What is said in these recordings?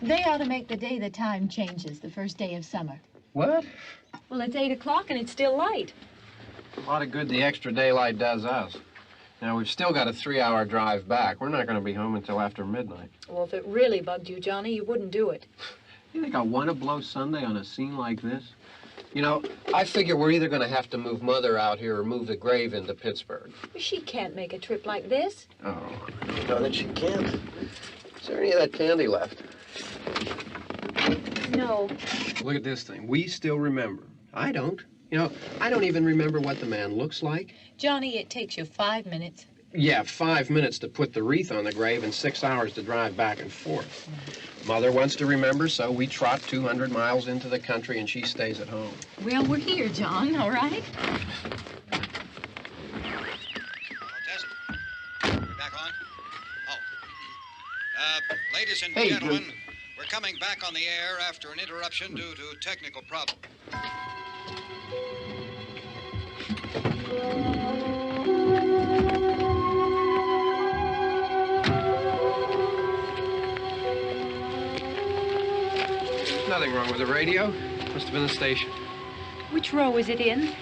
They ought to make the day the time changes, the first day of summer. What? Well, it's 8 o'clock and it's still light. A lot of good the extra daylight does us. Now, we've still got a 3-hour drive back. We're not going to be home until after midnight. Well, if it really bugged you, Johnny, you wouldn't do it. You think I want to blow Sunday on a scene like this? You know, I figure we're either going to have to move Mother out here or move the grave into Pittsburgh. She can't make a trip like this. Oh, you know that she can't. Is there any of that candy left? No. Look at this thing. We still remember. I don't. You know, I don't even remember what the man looks like. Johnny, it takes you 5 minutes. Yeah, 5 minutes to put the wreath on the grave and 6 hours to drive back and forth. Mother wants to remember, so we trot 200 miles into the country and she stays at home. Well, we're here, John, all right? Tess, we're back on? Oh. Ladies and gentlemen, we're coming back on the air after an interruption due to technical problem. Nothing wrong with the radio. Must have been the station. Which row is it in?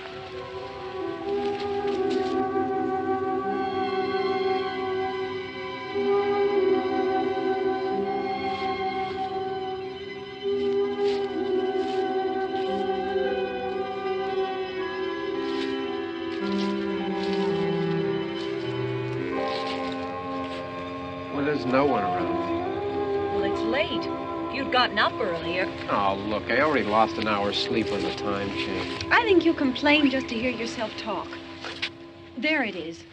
Well, there's no one around. Well, it's late. If you'd gotten up earlier. Oh, look, I already lost an hour's sleep on the time change. I think you complain just to hear yourself talk. There it is.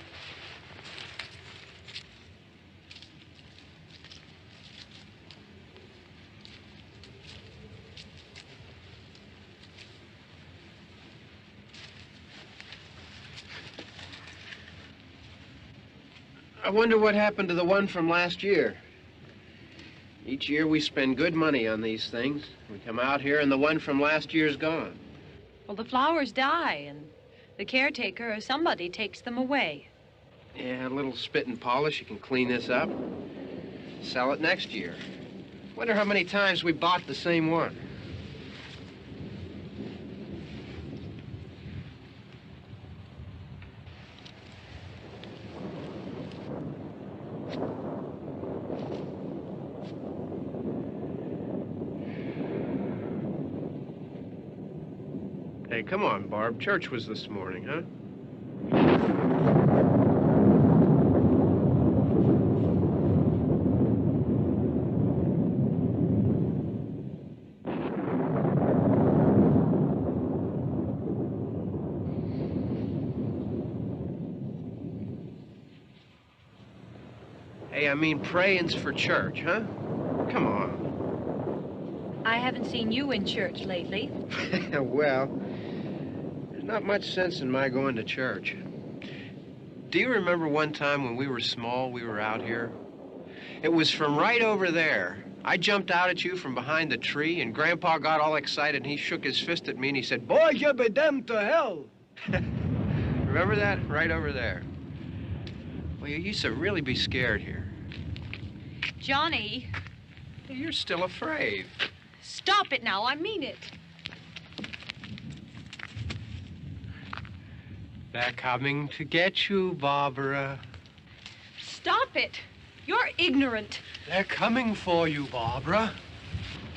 I wonder what happened to the one from last year. Each year we spend good money on these things. We come out here and the one from last year's gone. Well, the flowers die and the caretaker or somebody takes them away. Yeah, a little spit and polish, you can clean this up. Sell it next year. Wonder how many times we bought the same one. Hey, come on, Barb. Church was this morning, huh? Hey, I mean praying's for church, huh? Come on. I haven't seen you in church lately. Well, there's not much sense in my going to church. Do you remember one time when we were small, we were out here? It was from right over there. I jumped out at you from behind the tree, and Grandpa got all excited, and he shook his fist at me, and he said, "Boy, you be damned to hell." Remember that? Right over there. Well, you used to really be scared here. Johnny, You're still afraid. stop it now. I mean it. They're coming to get you, Barbara. Stop it. You're ignorant. They're coming for you, Barbara.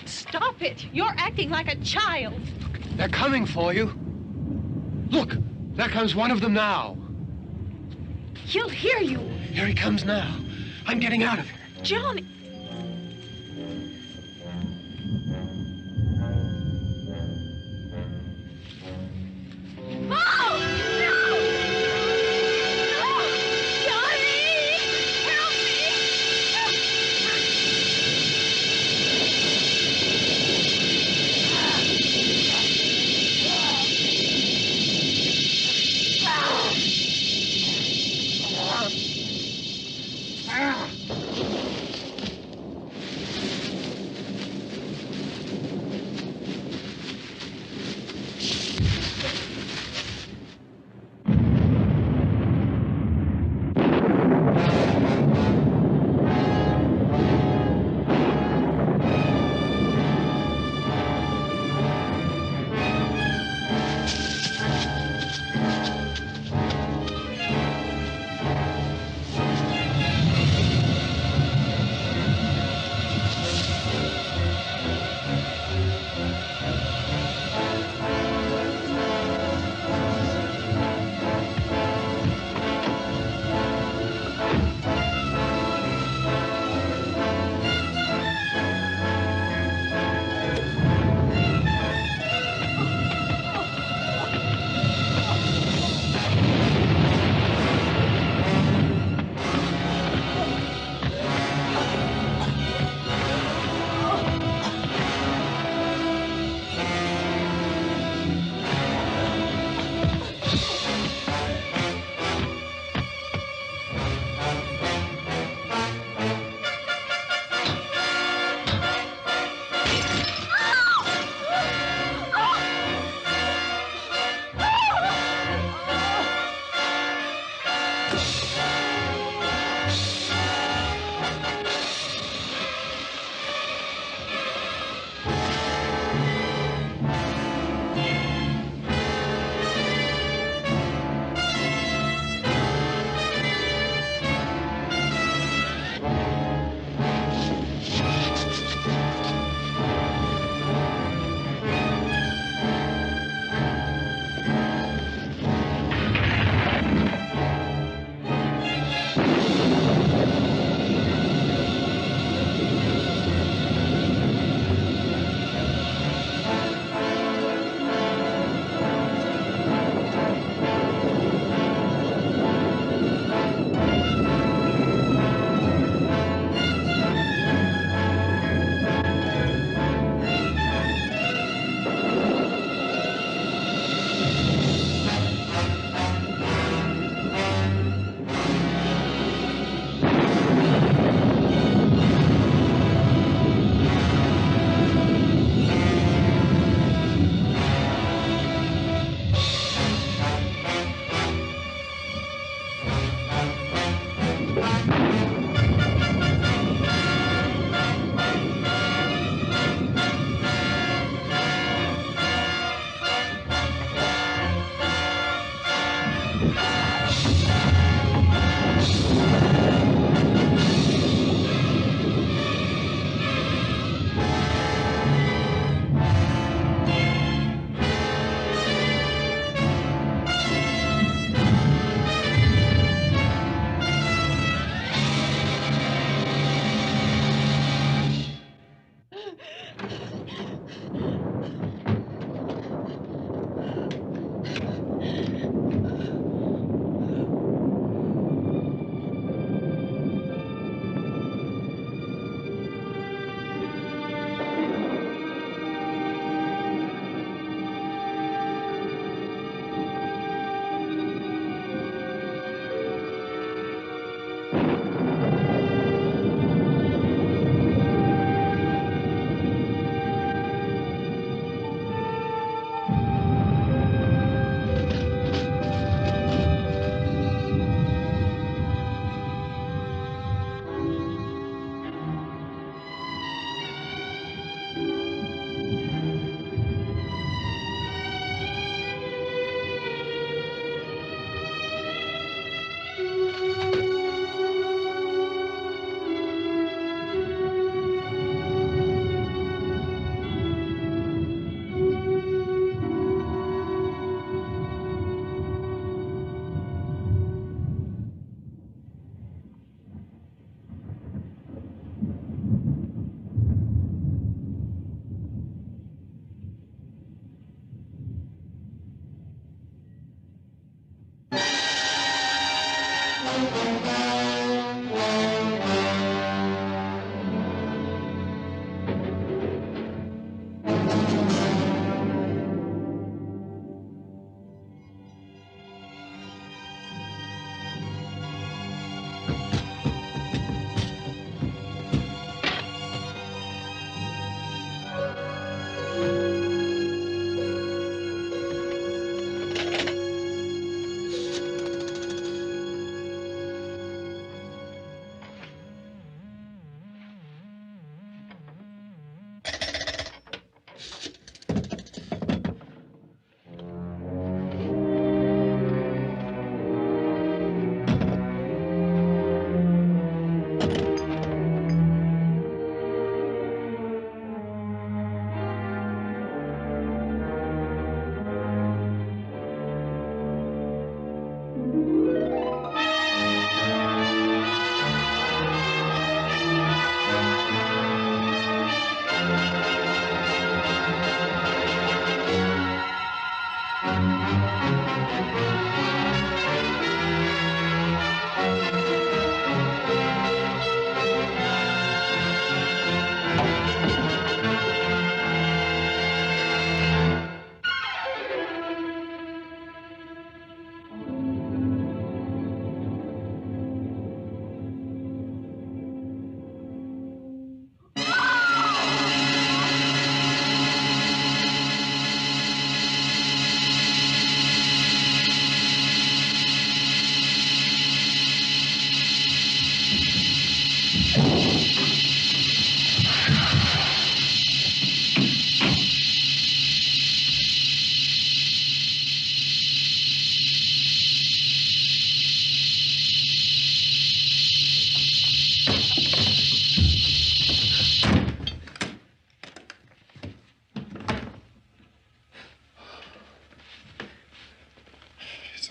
Stop it. You're acting like a child. They're coming for you. Look, there comes one of them now. He'll hear you. Here he comes now. I'm getting out of here. Johnny. Oh! No! No! Johnny! Help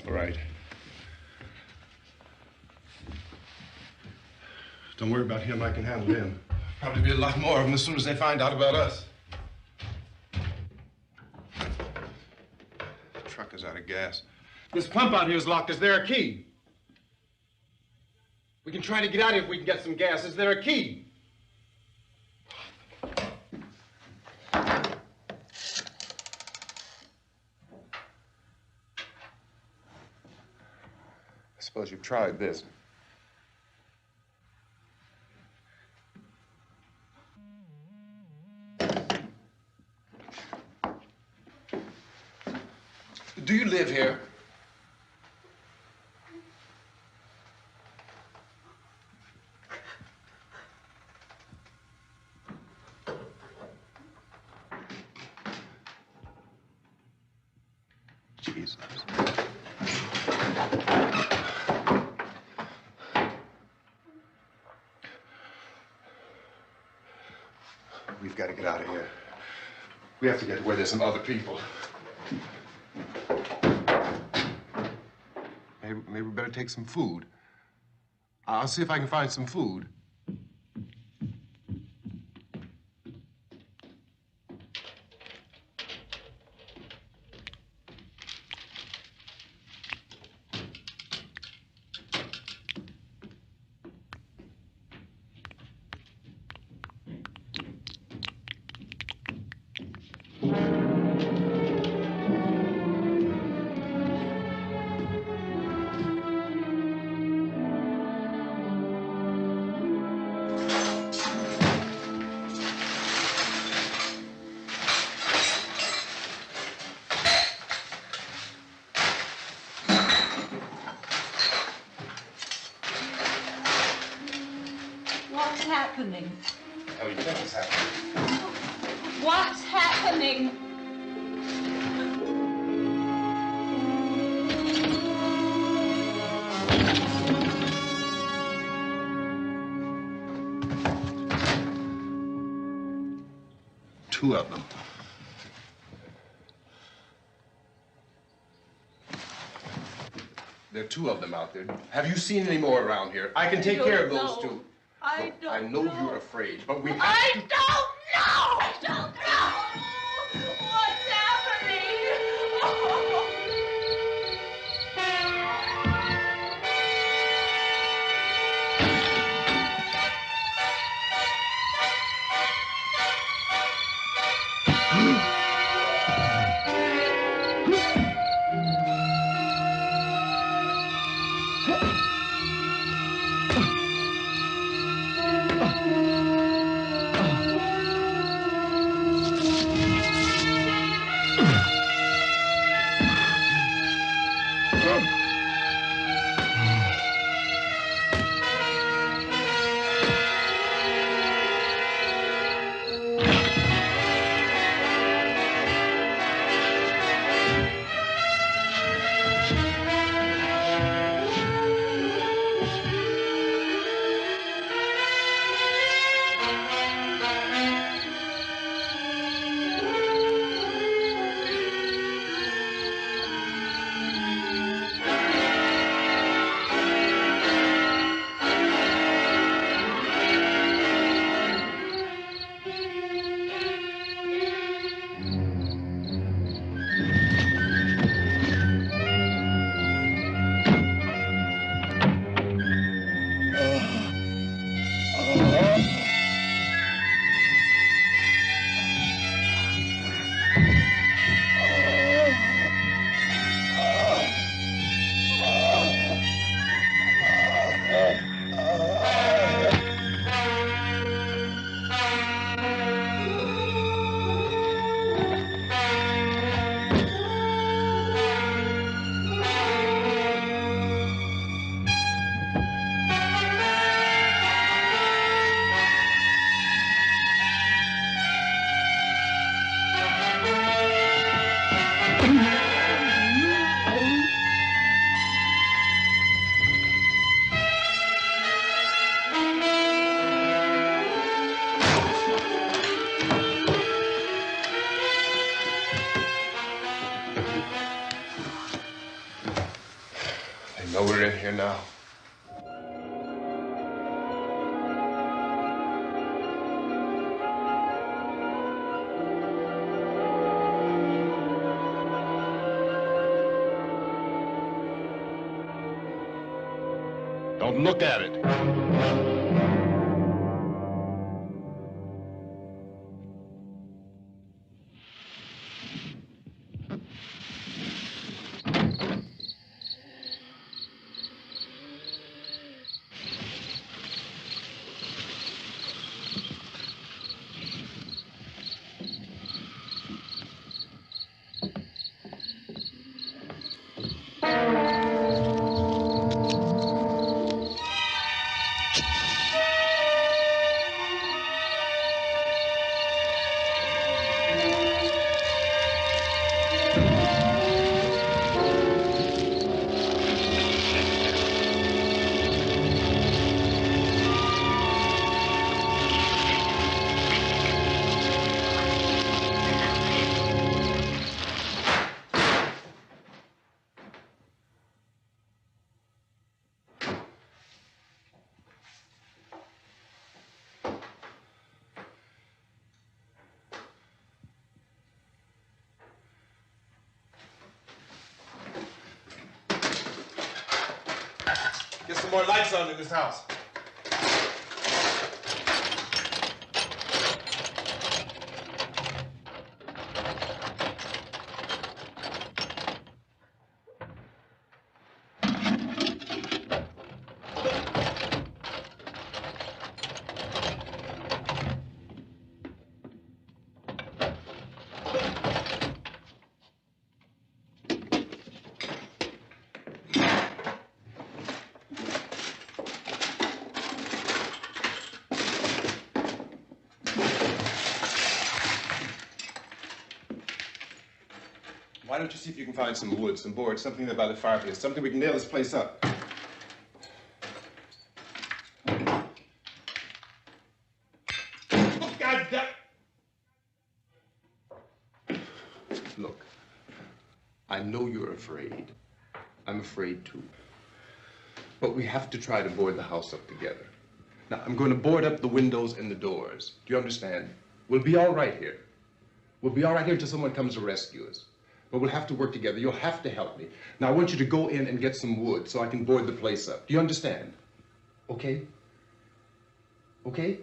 All right. Don't worry about him. I can handle him. Probably be a lot more of them as soon as they find out about us. The truck is out of gas. This pump out here is locked. Is there a key? We can try to get out here if we can get some gas. Is there a key? I suppose you've tried this. Do you live here? Jesus. We've got to get out of here. We have to get where there's some other people. Maybe we better take some food. I'll see if I can find some food. What's happening? Oh, you think it's happening? What's happening? Two of them. There are two of them out there. Have you seen any more around here? I can take care of those two. I Look, I know you're afraid, but we have to... I don't know! I don't know! What's happening? we're in here now. Don't look at it. Get some more lights on in this house. Why don't you see if you can find some wood, some board, something there by the fireplace, something we can nail this place up. God damn! Look, I know you're afraid. I'm afraid too. But we have to try to board the house up together. Now, I'm going to board up the windows and the doors. Do you understand? We'll be all right here. We'll be all right here until someone comes to rescue us. But we'll have to work together. You'll have to help me. Now, I want you to go in and get some wood so I can board the place up. Do you understand? Okay? Okay?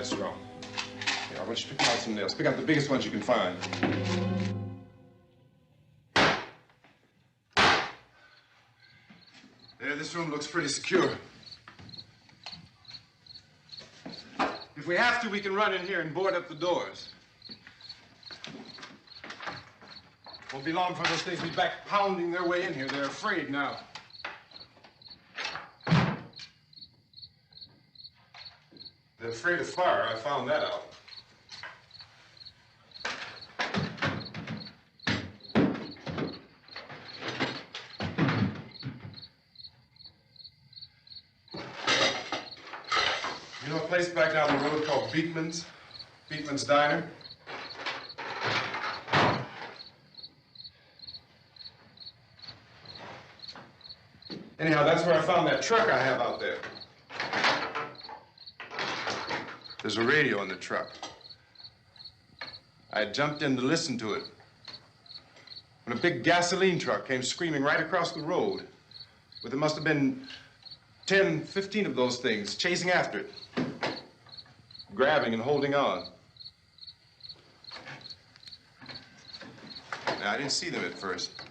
That's wrong. Here, I want you to pick out some nails. Pick out the biggest ones you can find. There, this room looks pretty secure. If we have to, we can run in here and board up the doors. Won't be long for those things to be back pounding their way in here. They're afraid now. They're afraid of fire. I found that out. You know a place back down the road called Beekman's? Beekman's Diner? Anyhow, that's where I found that truck I have out there. There's a radio in the truck. I jumped in to listen to it when a big gasoline truck came screaming right across the road. Well, there must have been 10, 15 of those things chasing after it, grabbing and holding on. Now, I didn't see them at first.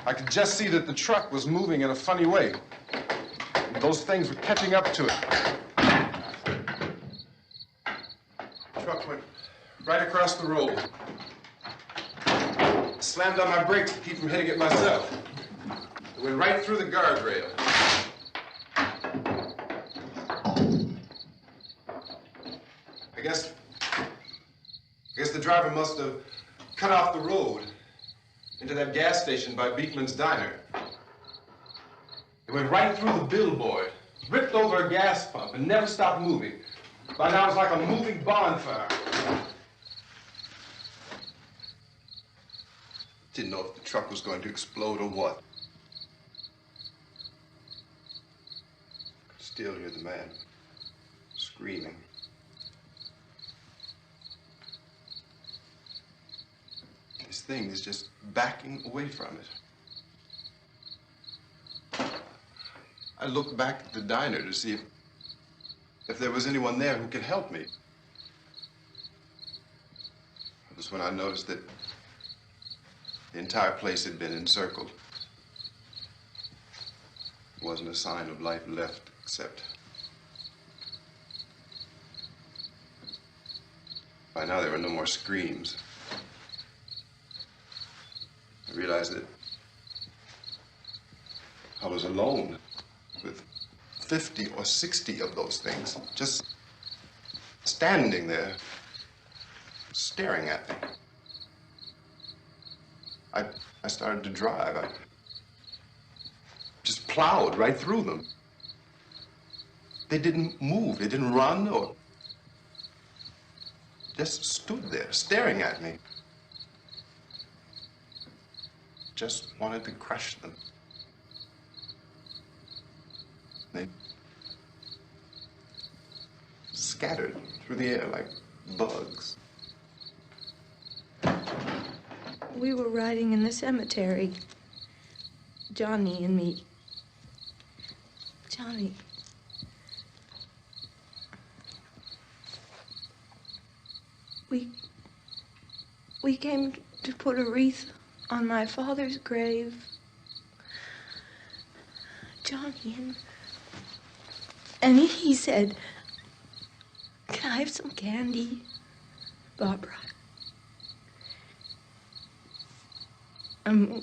I could just see that the truck was moving in a funny way. Those things were catching up to it. The truck went right across the road. Slammed on my brakes to keep from hitting it myself. It went right through the guardrail. I guess the driver must have cut off the road into that gas station by Beekman's Diner. It went right through the billboard, ripped over a gas pump, and never stopped moving. By now, it's like a moving bonfire. Didn't know if the truck was going to explode or what. Could still hear the man screaming. This thing is just backing away from it. I looked back at the diner to see if there was anyone there who could help me. It was when I noticed that the entire place had been encircled. There wasn't a sign of life left except by now there were no more screams. I realized that I was alone with 50 or 60 of those things, just standing there, staring at me. I started to drive. I just plowed right through them. They didn't move, they didn't run or just stood there, staring at me. Just wanted to crush them. They scattered through the air like bugs. We were riding in the cemetery, Johnny and me. Johnny. We came to put a wreath on my father's grave. Johnny, and he said, "Can I have some candy, Barbara?"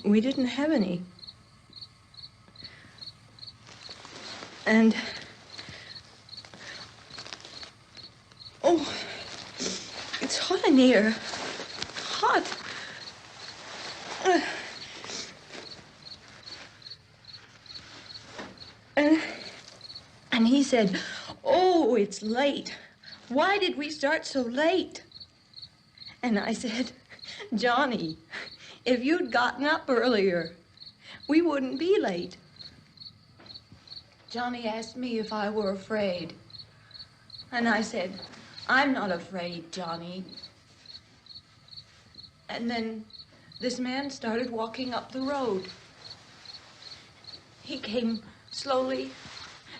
We didn't have any. And, oh, it's hot in here. Hot. And he said, "Oh, it's late. Why did we start so late?" And I said, "Johnny, if you'd gotten up earlier, we wouldn't be late." Johnny asked me if I were afraid. And I said, "I'm not afraid, Johnny." And then this man started walking up the road. He came slowly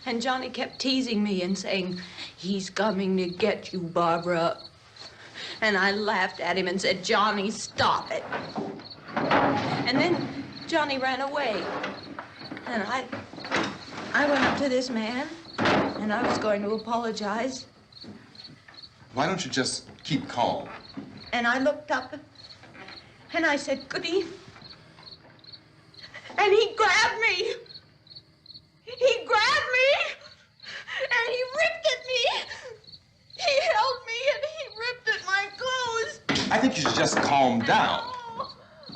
And Johnny kept teasing me and saying, "He's coming to get you, Barbara." And I laughed at him and said, "Johnny, stop it." And then Johnny ran away. And I went up to this man, and I was going to apologize. Why don't you just keep calm? And I looked up, and I said, "Good evening." And he grabbed me. He grabbed me, and he ripped at me. He held me, and he ripped at my clothes. I think you should just calm down.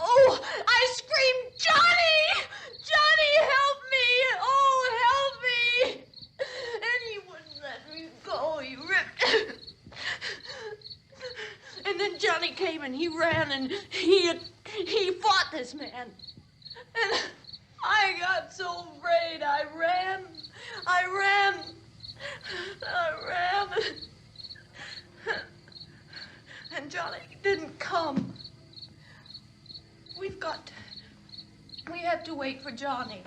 Oh, I screamed, "Johnny! Johnny, help me! Oh, help me!" And he wouldn't let me go. He ripped. And then Johnny came and he ran and he fought this man. And I got so afraid. I ran. And Johnny didn't come. We have to wait for Johnny.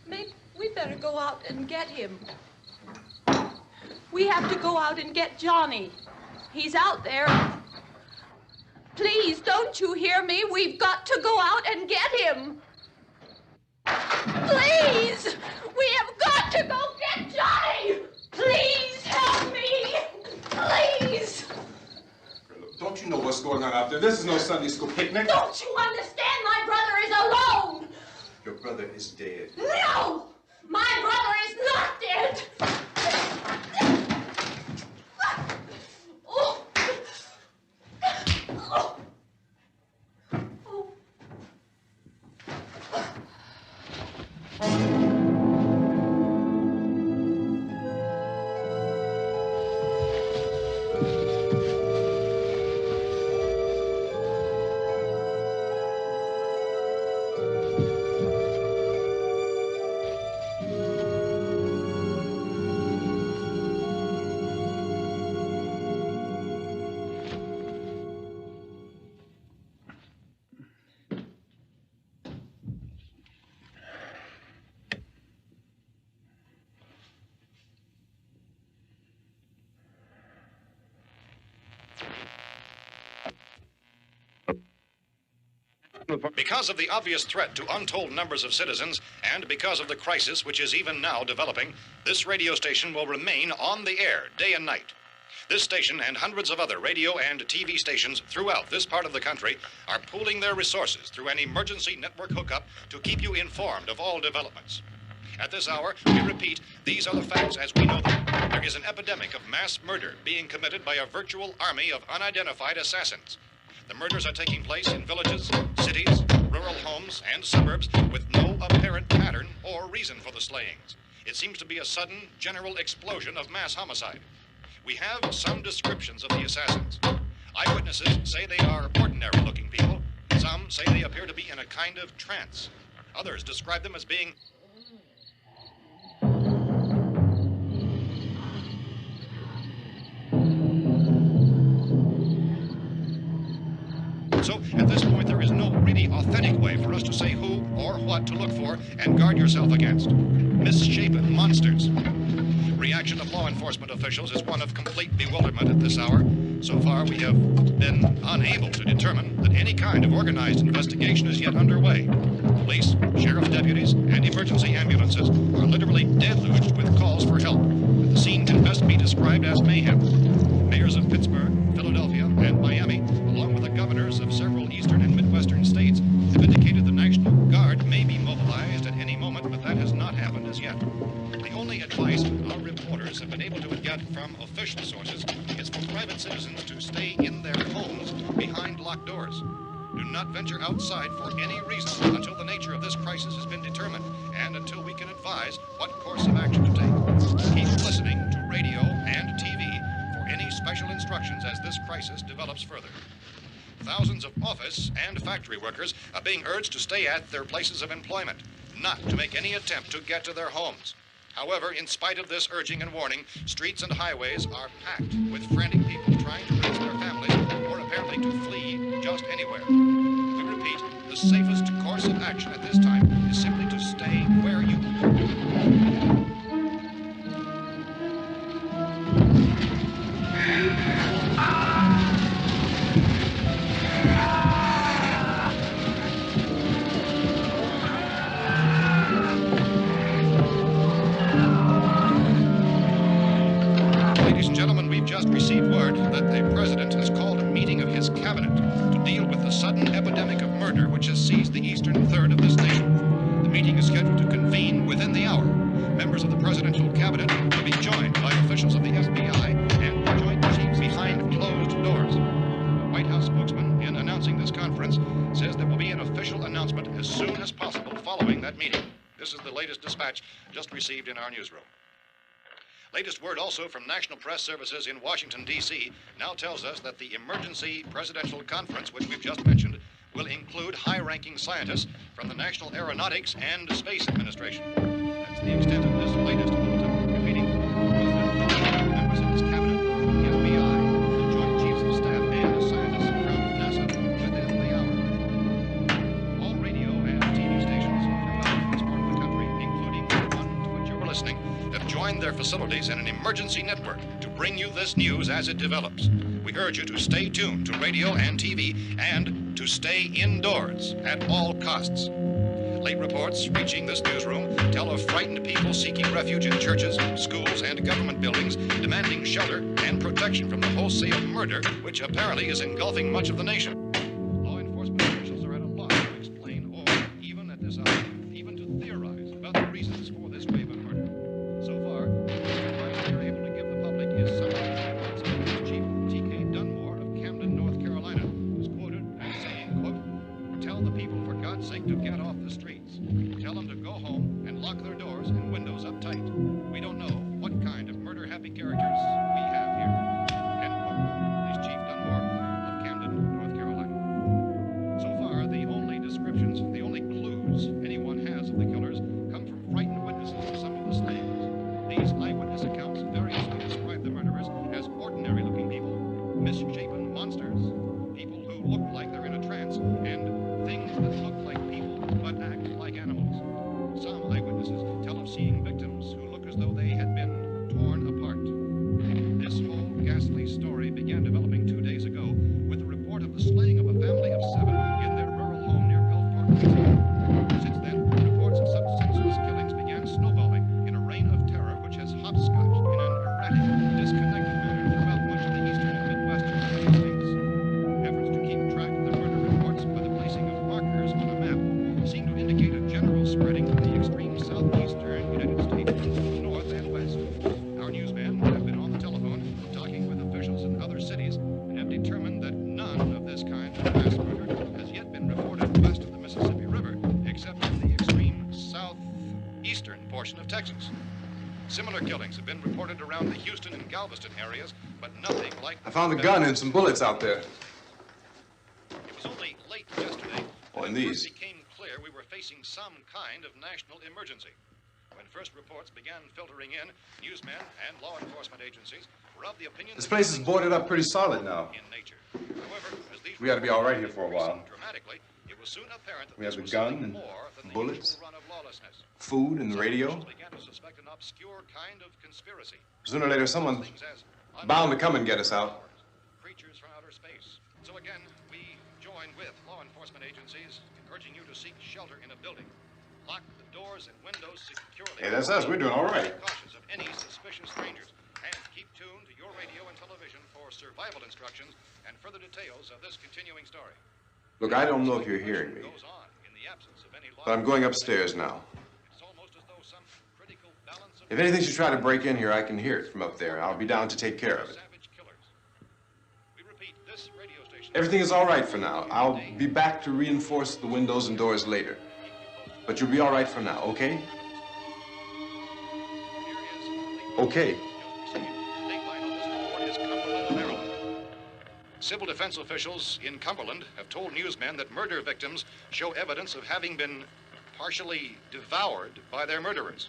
Maybe we better go out and get him. We have to go out and get Johnny. He's out there. Please, don't you hear me? We've got to go out and get him. Please! We have got to go get Johnny! Please help me! Please! Don't you know what's going on out there? This is no Sunday school picnic. Don't you understand? My brother is alone! Your brother is dead. No! My brother is not dead! Oh. Oh. Because of the obvious threat to untold numbers of citizens, and because of the crisis which is even now developing, this radio station will remain on the air day and night. This station and hundreds of other radio and TV stations throughout this part of the country are pooling their resources through an emergency network hookup to keep you informed of all developments. At this hour, we repeat, these are the facts as we know them. There is an epidemic of mass murder being committed by a virtual army of unidentified assassins. The murders are taking place in villages, cities, rural homes, and suburbs with no apparent pattern or reason for the slayings. It seems to be a sudden, general explosion of mass homicide. We have some descriptions of the assassins. Eyewitnesses say they are ordinary-looking people. Some say they appear to be in a kind of trance. Others describe them as being So, at this point, there is no really authentic way for us to say who or what to look for and guard yourself against. Misshapen monsters. Reaction of law enforcement officials is one of complete bewilderment at this hour. So far, we have been unable to determine that any kind of organized investigation is yet underway. Police, sheriff's deputies, and emergency ambulances are literally deluged with calls for help. The scene can best be described as mayhem. Mayors of Pittsburgh, Philadelphia, and Miami, along with the governors of several eastern and midwestern states, have indicated the National Guard may be mobilized at any moment, but that has not happened as yet. The only advice our reporters have been able to get from official sources is for private citizens to stay in their homes behind locked doors. Do not venture outside for any reason until the nature of this crisis has been determined and until we can advise what course of action to take. Keep listening to radio and TV for any special instructions as this crisis develops further. Thousands of office and factory workers are being urged to stay at their places of employment, not to make any attempt to get to their homes. However, in spite of this urging and warning, streets and highways are packed with frantic people trying to reach their families or apparently to flee just anywhere. We repeat, the safest course of action at this time is simply to stay where you are. Ladies and gentlemen, we've just received word that the President has called a meeting of his cabinet to deal with the sudden epidemic of murder which has seized the eastern third of this nation. The meeting is scheduled to convene within the hour. Members of the presidential cabinet will be joined by officials of the FBI and joint chiefs behind closed doors. The White House spokesman, in announcing this conference, says there will be an official announcement as soon as possible following that meeting. This is the latest dispatch just received in our newsroom. Latest word also from National Press Services in Washington, D.C. now tells us that the emergency presidential conference, which we've just mentioned, will include high-ranking scientists from the National Aeronautics and Space Administration. That's the extent of this latest bulletin. Repeating, members of his cabinet, the FBI, the Joint Chiefs of Staff, and scientists from NASA within the hour. All radio and TV stations throughout this part of the country, including the one to which you were listening, have joined their facilities in an emergency network to bring you this news as it develops. We urge you to stay tuned to radio and TV and to stay indoors at all costs. Late reports reaching this newsroom tell of frightened people seeking refuge in churches, schools, and government buildings, demanding shelter and protection from the wholesale murder which apparently is engulfing much of the nation. Law enforcement officials are at a loss to explain or, even at this hour, even to theorize about the reasons for this wave of murder. So far, the advice we are able to give the public is summary. Chief T.K. Dunmore of Camden, North Carolina, was quoted as saying, quote, "Tell the people, for God's sake, to get off the streets. Tell them to go home and lock their doors and windows up tight. We don't know what kind of murder-happy characters we have here." End quote. This Chief Dunmore of Camden, North Carolina. So far, the only descriptions, the only clues anyone has of the killers come from frightened witnesses of some of the slayings. These eyewitness accounts variously describe the murderers as ordinary-looking people, misshapen monsters, people who look like they're in a trance, and things that look like people but act like animals. Some eyewitnesses tell of seeing victims who look as though they had been torn apart. This whole ghastly story began developing 2 days ago with the report of the slaying of a family of 7 in their rural home near Gulfport, Louisiana. Since then, reports of such senseless killings began snowballing in a reign of terror which has hopscotched in an erratic, disconnected manner throughout much of the eastern and midwestern United States. Efforts to keep track of the murder reports by the placing of markers on a map seem to indicate a general spreading of the extreme southeastern United States to the north and west. Our newsmen have been on the telephone talking with officials in other cities and have determined that none of this kind of mass murder has yet been reported west of the Mississippi River, except in the extreme southeastern portion of Texas. Similar killings have been reported around the Houston and Galveston areas, but nothing like... I found a gun and some bullets out there. It was only late yesterday Oh, that and it first these. became clear we were facing some kind of national emergency. When first reports began filtering in, newsmen and law enforcement agencies were of the opinion This that place is things boarded up were pretty solid now. in nature. However, as these We ought to be all right here for a reports while. increased dramatically, it was soon apparent that We have this the was gun something and more than the bullets, usual run of lawlessness. food and the Some radio. officials began to suspect an obscure kind of conspiracy. Sooner or later, someone's Things as bound to come and get us out. creatures from outer space. So again, we join with law enforcement agencies, urging you to seek shelter in a building. Lock the doors and windows securely. Hey, that's us. We're doing all right. Be cautious of any suspicious strangers. And keep tuned to your radio and television for survival instructions and further details of this continuing story. Look, I don't know if you're hearing me, Goes on in the absence of any law. but I'm going upstairs now. It's almost as though some critical balance of If anything should try to break in here, I can hear it from up there. I'll be down to take care of it. savage killers. We repeat, this radio station. Everything is all right for now. I'll be back to reinforce the windows and doors later. But you'll be all right for now, okay? Okay. Civil defense officials in Cumberland have told newsmen that murder victims show evidence of having been partially devoured by their murderers.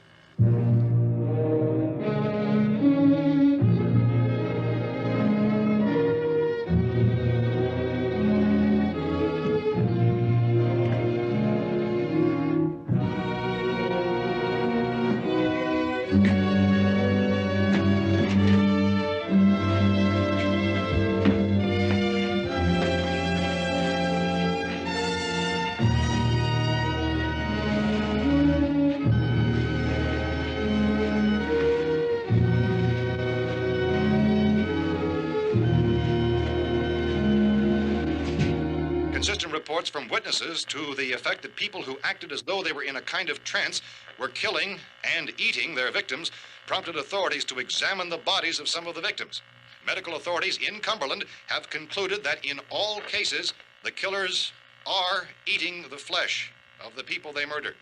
Inconsistent reports from witnesses to the effect that people who acted as though they were in a kind of trance were killing and eating their victims prompted authorities to examine the bodies of some of the victims. Medical authorities in Cumberland have concluded that in all cases, the killers are eating the flesh of the people they murdered.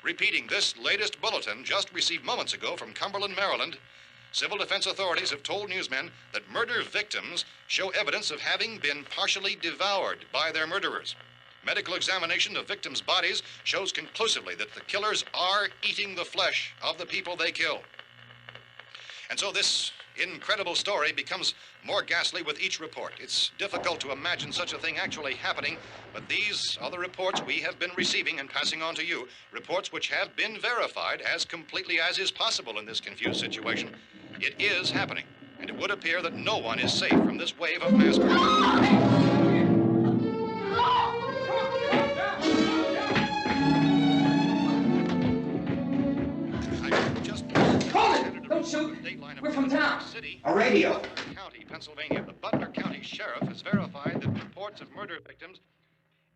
Repeating this latest bulletin just received moments ago from Cumberland, Maryland, civil defense authorities have told newsmen that murder victims show evidence of having been partially devoured by their murderers. Medical examination of victims' bodies shows conclusively that the killers are eating the flesh of the people they kill. And so this incredible story becomes more ghastly with each report. It's difficult to imagine such a thing actually happening, but these are the reports we have been receiving and passing on to you, reports which have been verified as completely as is possible in this confused situation. It is happening, and it would appear that no one is safe from this wave of mass murder. Don't shoot. We're from town. A radio. County, Pennsylvania. The Butler County Sheriff has verified that reports of murder victims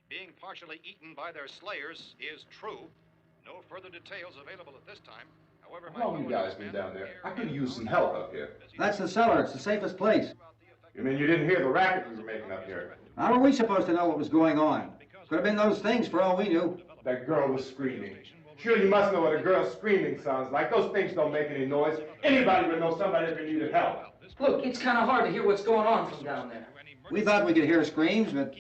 being partially eaten by their slayers is true. No further details available at this time. However, How long you guys been down there? I could use some help up here. That's the cellar. It's the safest place. You mean you didn't hear the racket we were making up here? How were we supposed to know what was going on? Could have been those things for all we knew. That girl was screaming. Sure, you must know what a girl screaming sounds like. Those things don't make any noise. Anybody would know somebody ever needed help. Look, it's kind of hard to hear what's going on from down there. We thought we could hear screams, but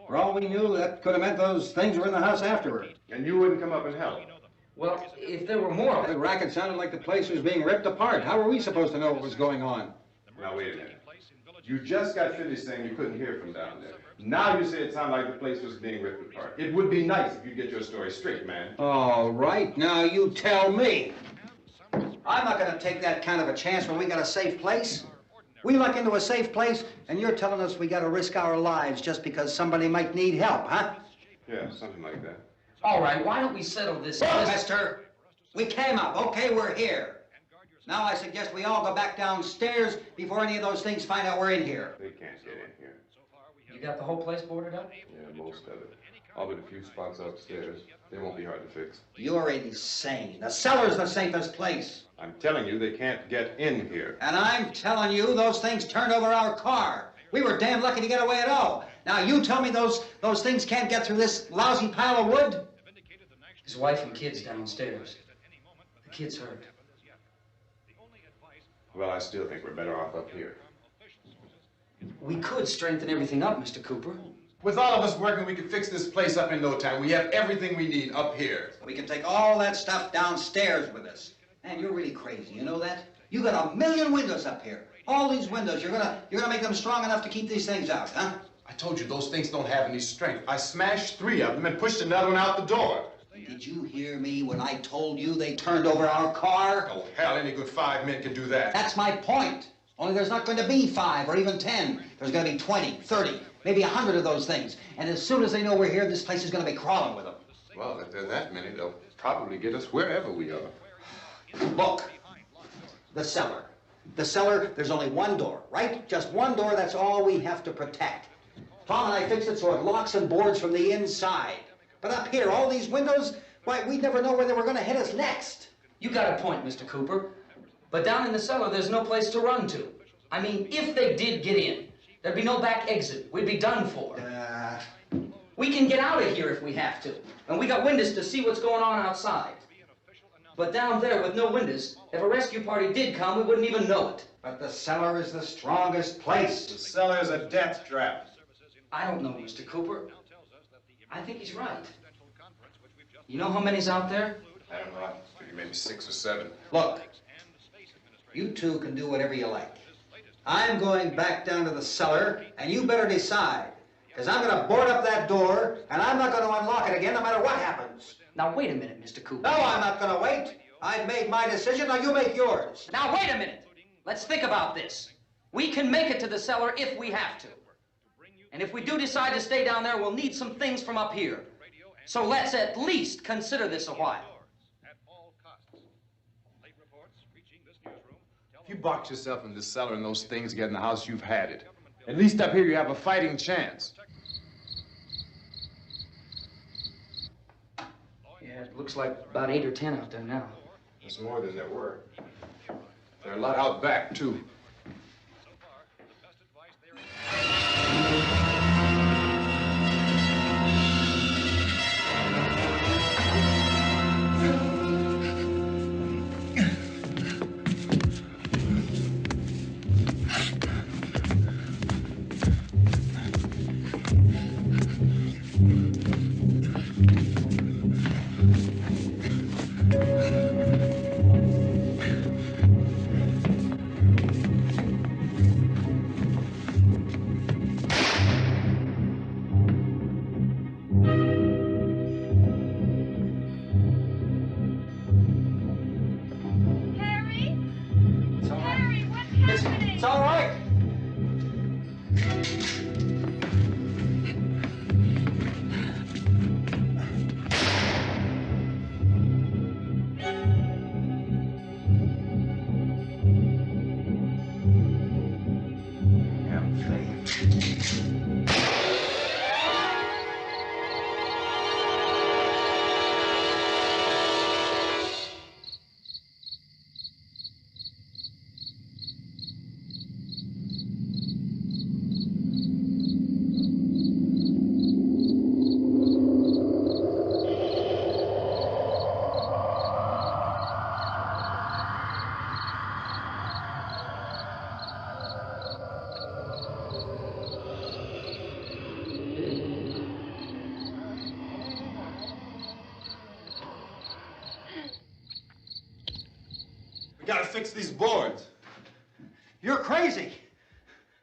for all we knew, that could have meant those things were in the house afterward. And you wouldn't come up and help? Well, if there were more of The it. racket sounded like the place was being ripped apart. How were we supposed to know what was going on? Now, wait a minute. You just got finished saying you couldn't hear from down there. Now you say it sounded like the place was being ripped apart. It would be nice if you get your story straight, man. All right, now you tell me. I'm not going to take that kind of a chance when we got a safe place. We luck into a safe place, and you're telling us we got to risk our lives just because somebody might need help, huh? Yeah, something like that. All right, why don't we settle this? Mister, we came up. Okay, we're here. Now I suggest we all go back downstairs before any of those things find out we're in here. They can't get in here. You got the whole place boarded up? Yeah, most of it. All but a few spots upstairs. They won't be hard to fix. You're insane. The cellar's the safest place. I'm telling you, they can't get in here. And I'm telling you, those things turned over our car. We were damn lucky to get away at all. Now you tell me those things can't get through this lousy pile of wood? His wife and kids downstairs. The kid's hurt. Well, I still think we're better off up here. We could strengthen everything up, Mr. Cooper. With all of us working, we could fix this place up in no time. We have everything we need up here. We can take all that stuff downstairs with us. Man, you're really crazy, you know that? You got 1,000,000 windows up here. All these windows, you're gonna make them strong enough to keep these things out, huh? I told you those things don't have any strength. I smashed 3 of them and pushed another one out the door. Did you hear me when I told you they turned over our car? Oh, hell, any good 5 men can do that. That's my point. Only there's not going to be 5 or even 10. There's going to be 20, 30, maybe 100 of those things. And as soon as they know we're here, this place is going to be crawling with them. Well, if there are that many, they'll probably get us wherever we are. Look, the cellar. The cellar, there's only one door, right? Just one door, that's all we have to protect. Tom and I fixed it so it locks and boards from the inside. But up here, all these windows, why, we'd never know where they were going to hit us next. You got a point, Mr. Cooper. But down in the cellar, there's no place to run to. I mean, if they did get in, there'd be no back exit. We'd be done for. We can get out of here if we have to. And we got windows to see what's going on outside. But down there with no windows, if a rescue party did come, we wouldn't even know it. But the cellar is the strongest place. The cellar is a death trap. I don't know, Mr. Cooper. I think he's right. You know how many's out there? I don't know. Maybe 6 or 7. Look, you two can do whatever you like. I'm going back down to the cellar, and you better decide. Because I'm going to board up that door, and I'm not going to unlock it again no matter what happens. Now, wait a minute, Mr. Cooper. No, I'm not going to wait. I've made my decision, now you make yours. Now, wait a minute. Let's think about this. We can make it to the cellar if we have to. And if we do decide to stay down there, we'll need some things from up here. So let's at least consider this a while. If you box yourself in this cellar and those things get in the house, you've had it. At least up here you have a fighting chance. Looks like about 8 or 10 out there now. There's more than there were. There are a lot out back, too. We gotta fix these boards. You're crazy.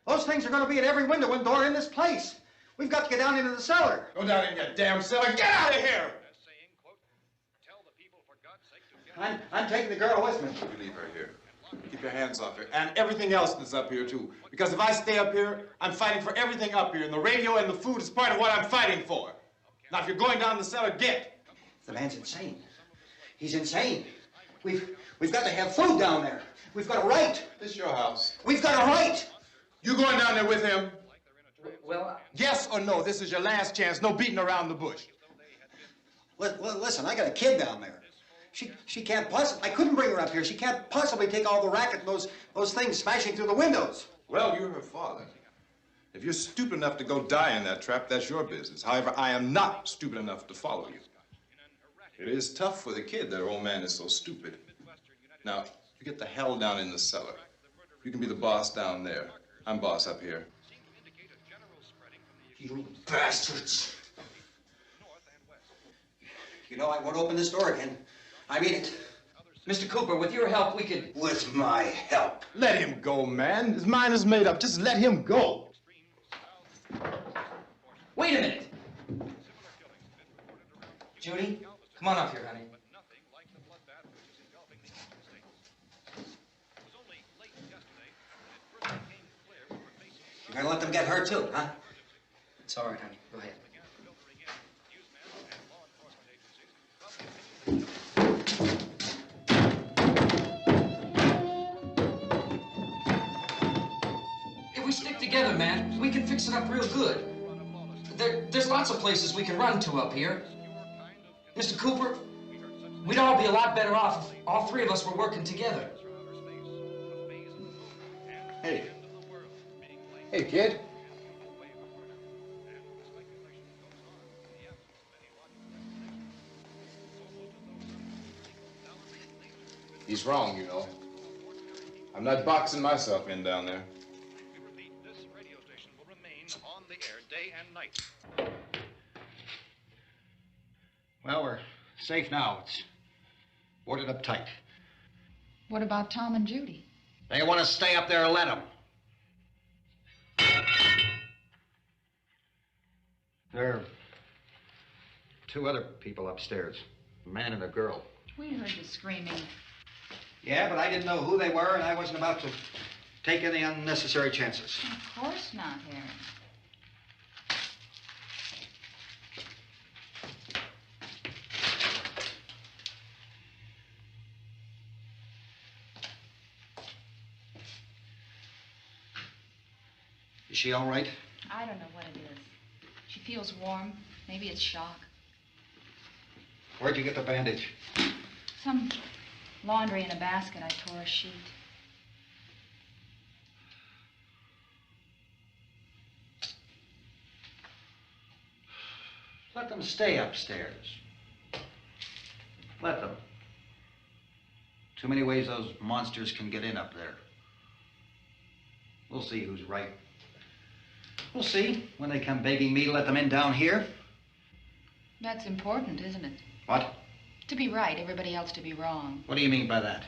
Those things are going to be at every window and door in this place. We've got to get down into the cellar. Go down in your damn cellar. Get out of here! I'm taking the girl with me. You leave her here. Keep your hands off her. And everything else that's up here, too. Because if I stay up here, I'm fighting for everything up here. And the radio and the food is part of what I'm fighting for. Now, if you're going down the cellar, get. The man's insane. He's insane. We've got to have food down there. We've got a right. This is your house. We've got a right. You going down there with him? Well, yes or no? This is your last chance. No beating around the bush. Listen, I got a kid down there. She can't possibly, I couldn't bring her up here. She can't possibly take all the racket and those things smashing through the windows. Well, you're her father. If you're stupid enough to go die in that trap, that's your business. However, I am not stupid enough to follow you. It is tough for the kid that her old man is so stupid. Now, you get the hell down in the cellar. You can be the boss down there. I'm boss up here. You bastards. You know, I won't open this door again. I mean it. Mr. Cooper, with your help, we could... With my help. Let him go, man. His mind is made up. Just let him go. Wait a minute. Judy, come on up here, honey. You're gonna let them get hurt too, huh? It's all right, honey. Go ahead. If we stick together, man, we can fix it up real good. There's lots of places we can run to up here. Mr. Cooper, we'd all be a lot better off if all three of us were working together. Hey. Hey, kid. He's wrong, you know. I'm not boxing myself in down there. This radio station will remain on the air day and night. Well, we're safe now. It's boarded up tight. What about Tom and Judy? They want to stay up there, let them. There are two other people upstairs, a man and a girl. We heard you screaming. Yeah, but I didn't know who they were, and I wasn't about to take any unnecessary chances. Of course not, Harry. Is she all right? I don't know what it is. She feels warm. Maybe it's shock. Where'd you get the bandage? Some laundry in a basket. I tore a sheet. Let them stay upstairs. Let them. Too many ways those monsters can get in up there. We'll see who's right. We'll see when they come begging me to let them in down here. That's important, isn't it? What? To be right, everybody else to be wrong. What do you mean by that?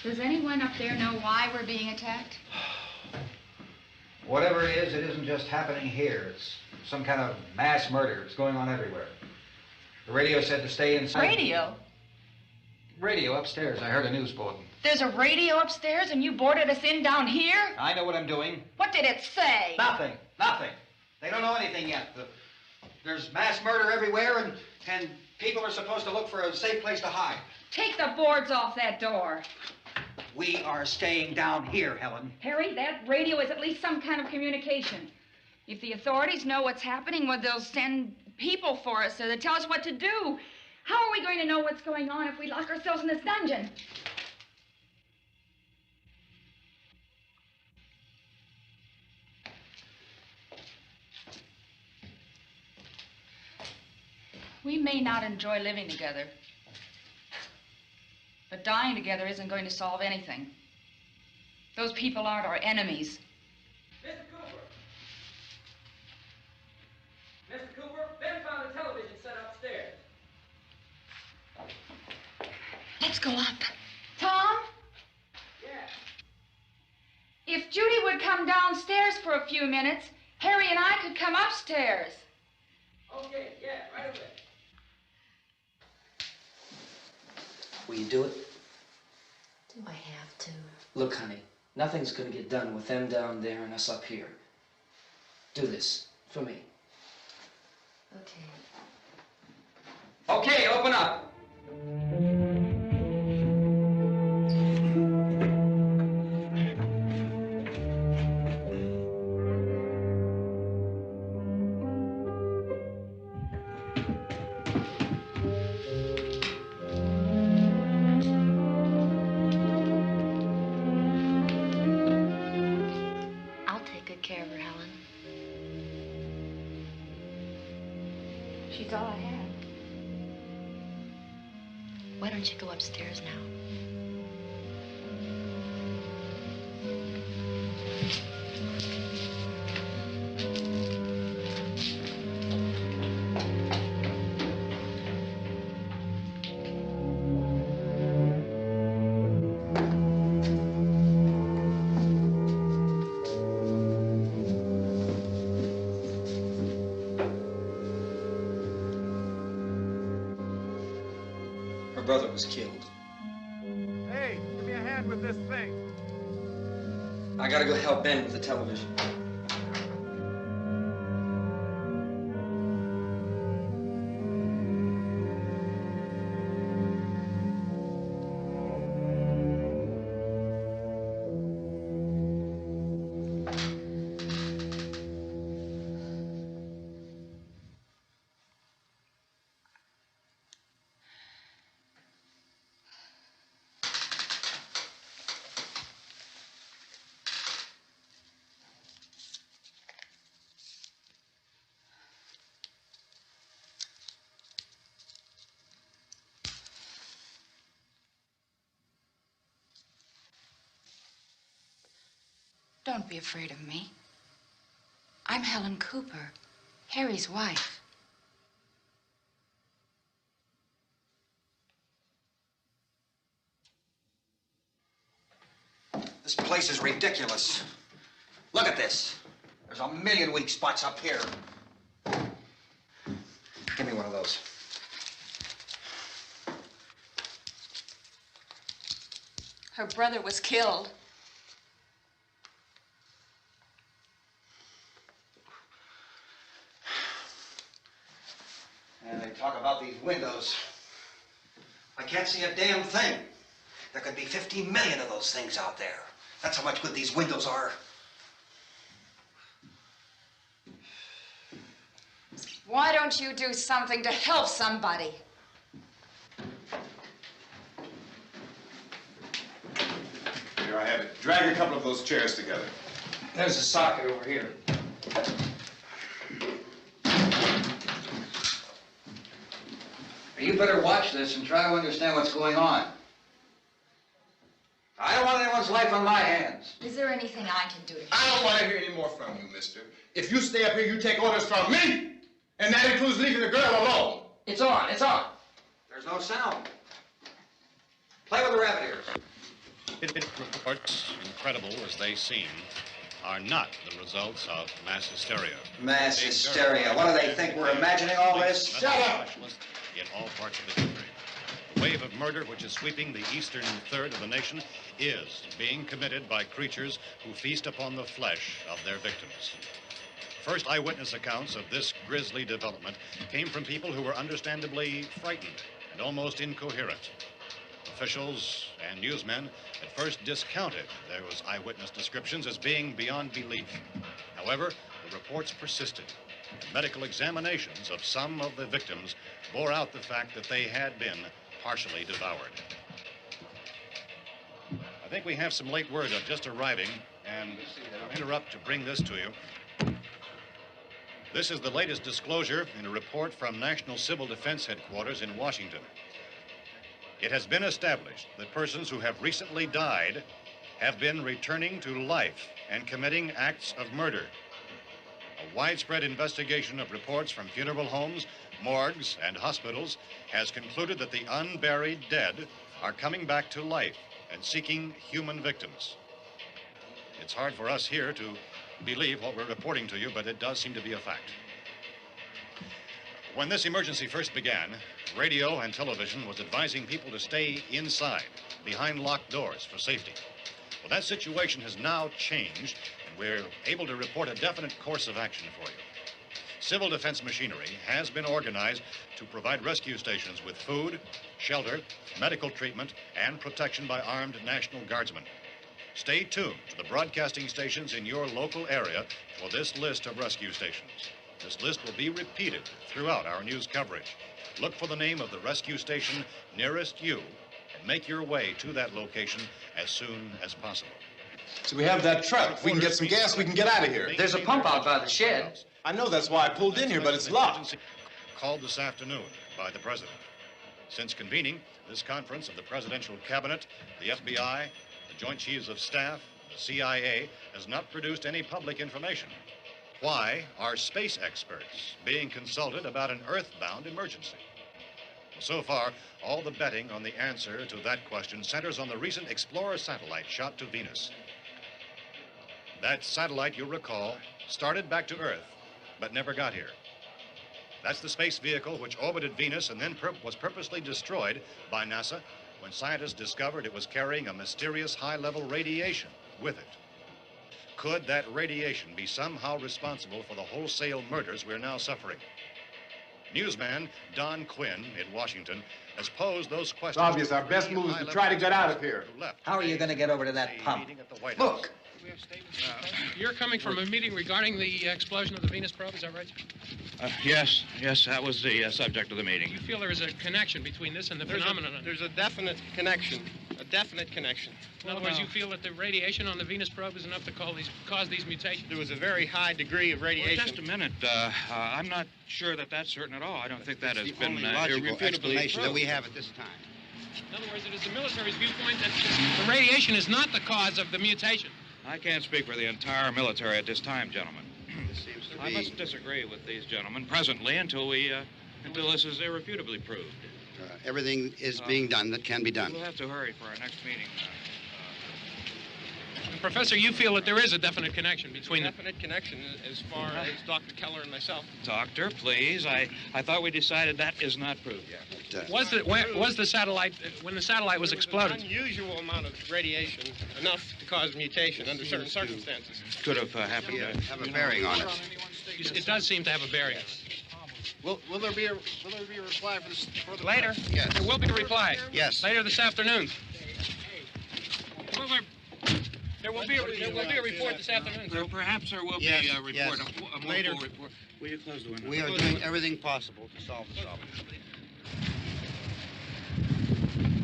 Does anyone up there know why we're being attacked? Whatever it isn't just happening here. It's some kind of mass murder. It's going on everywhere. The radio said to stay inside. Radio? Radio upstairs. I heard a news bulletin. There's a radio upstairs and you boarded us in down here? I know what I'm doing. What did it say? Nothing. Nothing. They don't know anything yet. There's mass murder everywhere, and people are supposed to look for a safe place to hide. Take the boards off that door. We are staying down here, Helen. Harry, that radio is at least some kind of communication. If the authorities know what's happening, well, they'll send people for us so they'll tell us what to do. How are we going to know what's going on if we lock ourselves in this dungeon? We may not enjoy living together, but dying together isn't going to solve anything. Those people aren't our enemies. Mr. Cooper! Mr. Cooper, Ben found a television set upstairs. Let's go up. Tom? Yeah. If Judy would come downstairs for a few minutes, Harry and I could come upstairs. Okay, yeah, right away. Will you do it? Do I have to? Look, honey, nothing's gonna get done with them down there and us up here. Do this for me. Okay. Okay, open up. She's all I have. Why don't you go upstairs now? Her brother was killed. Hey, give me a hand with this thing. I gotta go help Ben with the television. Don't be afraid of me. I'm Helen Cooper, Harry's wife. This place is ridiculous. Look at this. There's a million weak spots up here. Give me one of those. Her brother was killed. And they talk about these windows. I can't see a damn thing. There could be 15 million of those things out there. That's how much good these windows are. Why don't you do something to help somebody? Here I have it. Drag a couple of those chairs together. There's a socket over here. You better watch this and try to understand what's going on. I don't want anyone's life on my hands. Is there anything I can do to help? I don't want to hear any more from you, mister. If you stay up here, you take orders from me. And that includes leaving the girl alone. It's on, it's on. There's no sound. Play with the rabbit ears. Reports, incredible as they seem, are not the results of mass hysteria. Mass hysteria. What do they think? We're imagining all this? Shut up! In all parts of the country. The wave of murder which is sweeping the eastern third of the nation is being committed by creatures who feast upon the flesh of their victims. First eyewitness accounts of this grisly development came from people who were understandably frightened and almost incoherent. Officials and newsmen at first discounted those eyewitness descriptions as being beyond belief. However, the reports persisted. Medical examinations of some of the victims bore out the fact that they had been partially devoured. I think we have some late word just arriving, and I'll interrupt to bring this to you. This is the latest disclosure in a report from National Civil Defense Headquarters in Washington. It has been established that persons who have recently died have been returning to life and committing acts of murder. A widespread investigation of reports from funeral homes, morgues, and hospitals has concluded that the unburied dead are coming back to life and seeking human victims. It's hard for us here to believe what we're reporting to you, but it does seem to be a fact. When this emergency first began, radio and television was advising people to stay inside, behind locked doors for safety. Well, that situation has now changed, and we're able to report a definite course of action for you. Civil defense machinery has been organized to provide rescue stations with food, shelter, medical treatment, and protection by armed National Guardsmen. Stay tuned to the broadcasting stations in your local area for this list of rescue stations. This list will be repeated throughout our news coverage. Look for the name of the rescue station nearest you and make your way to that location as soon as possible. So we have that truck. If we can get some gas, we can get out of here. There's a pump out by the shed. I know, that's why I pulled in here, but it's locked. Called this afternoon by the president. Since convening this conference of the presidential cabinet, the FBI, the Joint Chiefs of Staff, the CIA has not produced any public information. Why are space experts being consulted about an earthbound emergency? So far, all the betting on the answer to that question centers on the recent Explorer satellite shot to Venus. That satellite, you'll recall, started back to Earth, but never got here. That's the space vehicle which orbited Venus and then was purposely destroyed by NASA when scientists discovered it was carrying a mysterious high-level radiation with it. Could that radiation be somehow responsible for the wholesale murders we're now suffering? Newsman Don Quinn in Washington has posed those questions. It's obvious our best move is to try to get out of here. How are you going to get over to that pump? Look. You're coming from a meeting regarding the explosion of the Venus probe, is that right? Yes, that was the subject of the meeting. You feel there is a connection between this and the phenomenon? There's a definite connection. In other words, you feel that the radiation on the Venus probe is enough to cause these mutations? There was a very high degree of radiation. Well, just a minute. I'm not sure that that's certain at all. I don't think that has been logical explanation that we have at this time. In other words, it is the military's viewpoint that the radiation is not the cause of the mutation. I can't speak for the entire military at this time, gentlemen. This seems to be... I must disagree with these gentlemen presently until this is irrefutably proved. Everything is being done that can be done. We'll have to hurry for our next meeting. Professor, you feel that there is a definite connection between them? Definite connection as far as Dr. Keller and myself. Doctor, please. I thought we decided that is not proved yet. Was the satellite, when the satellite was exploded? An unusual amount of radiation, enough to cause mutation under certain circumstances. Could have happened. Have a bearing on it. It does seem to have a bearing. Will there be a reply for the later? Yes. There will be a reply. Yes. Later this afternoon. There will be a report this afternoon. Perhaps there will be a report. Yes. A Later. report. Will you close the window? We are doing everything possible to solve the problem.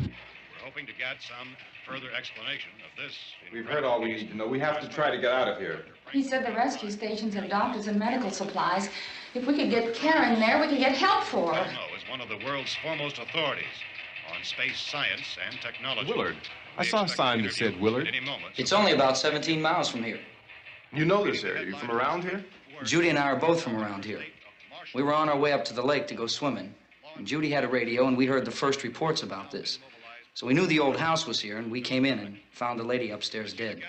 We're hoping to get some further explanation of this. We've heard all we need to know. We have to try to get out of here. He said the rescue stations have doctors and medical supplies. If we could get care in there, we could get help for her. Cosmo is one of the world's foremost authorities on space science and technology. Willard. I saw a sign that said Willard. Any moment. It's only about 17 miles from here. You know this area. You from around here? Judy and I are both from around here. We were on our way up to the lake to go swimming. And Judy had a radio, and we heard the first reports about this. So we knew the old house was here, and we came in and found the lady upstairs dead.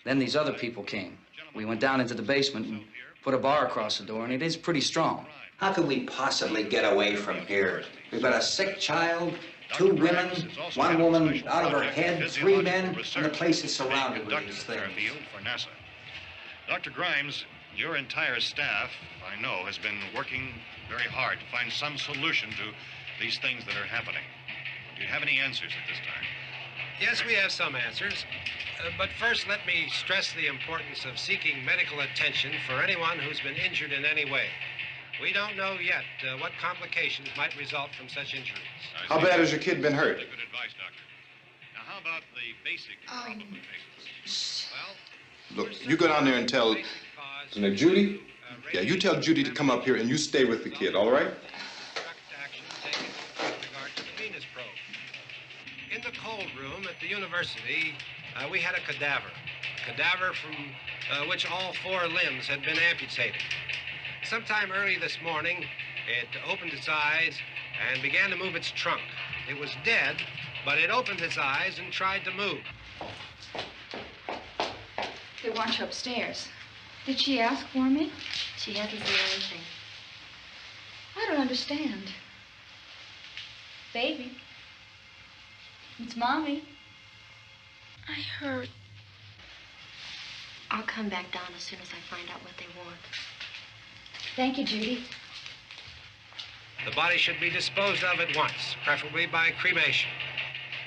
Then these other people came. We went down into the basement and put a bar across the door, and it is pretty strong. How could we possibly get away from here? We've got a sick child, 2 women, 1 woman out of her head, 3 men, and the place is surrounded with these things. For NASA. Dr. Grimes, your entire staff, I know, has been working very hard to find some solution to these things that are happening. Do you have any answers at this time? Yes, we have some answers. But first, let me stress the importance of seeking medical attention for anyone who's been injured in any way. We don't know yet what complications might result from such injuries. How bad has your kid been hurt? Good advice, Doctor. Now, how about the basic complications? Look, you go down there and tell... Judy? Yeah, you tell Judy to come up here and you stay with the kid, all right? In the cold room at the university, we had a cadaver from which all 4 limbs had been amputated. Sometime early this morning, it opened its eyes and began to move its trunk. It was dead, but it opened its eyes and tried to move. They want you upstairs. Did she ask for me? She hasn't said anything. I don't understand. Baby. It's Mommy. I heard. I'll come back down as soon as I find out what they want. Thank you, Judy. The body should be disposed of at once, preferably by cremation.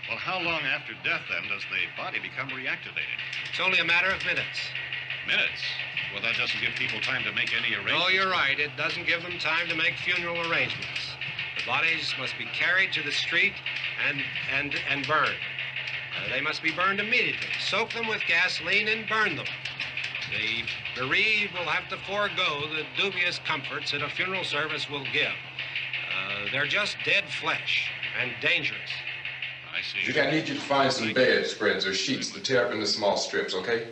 Well, how long after death, then, does the body become reactivated? It's only a matter of minutes. Minutes? Well, that doesn't give people time to make any arrangements. Oh, you're right. It doesn't give them time to make funeral arrangements. The bodies must be carried to the street and burned. They must be burned immediately. Soak them with gasoline and burn them. The bereaved will have to forego the dubious comforts that a funeral service will give. They're just dead flesh and dangerous. I see. Judy, I need you to find some bedspreads or sheets to tear up into small strips, okay?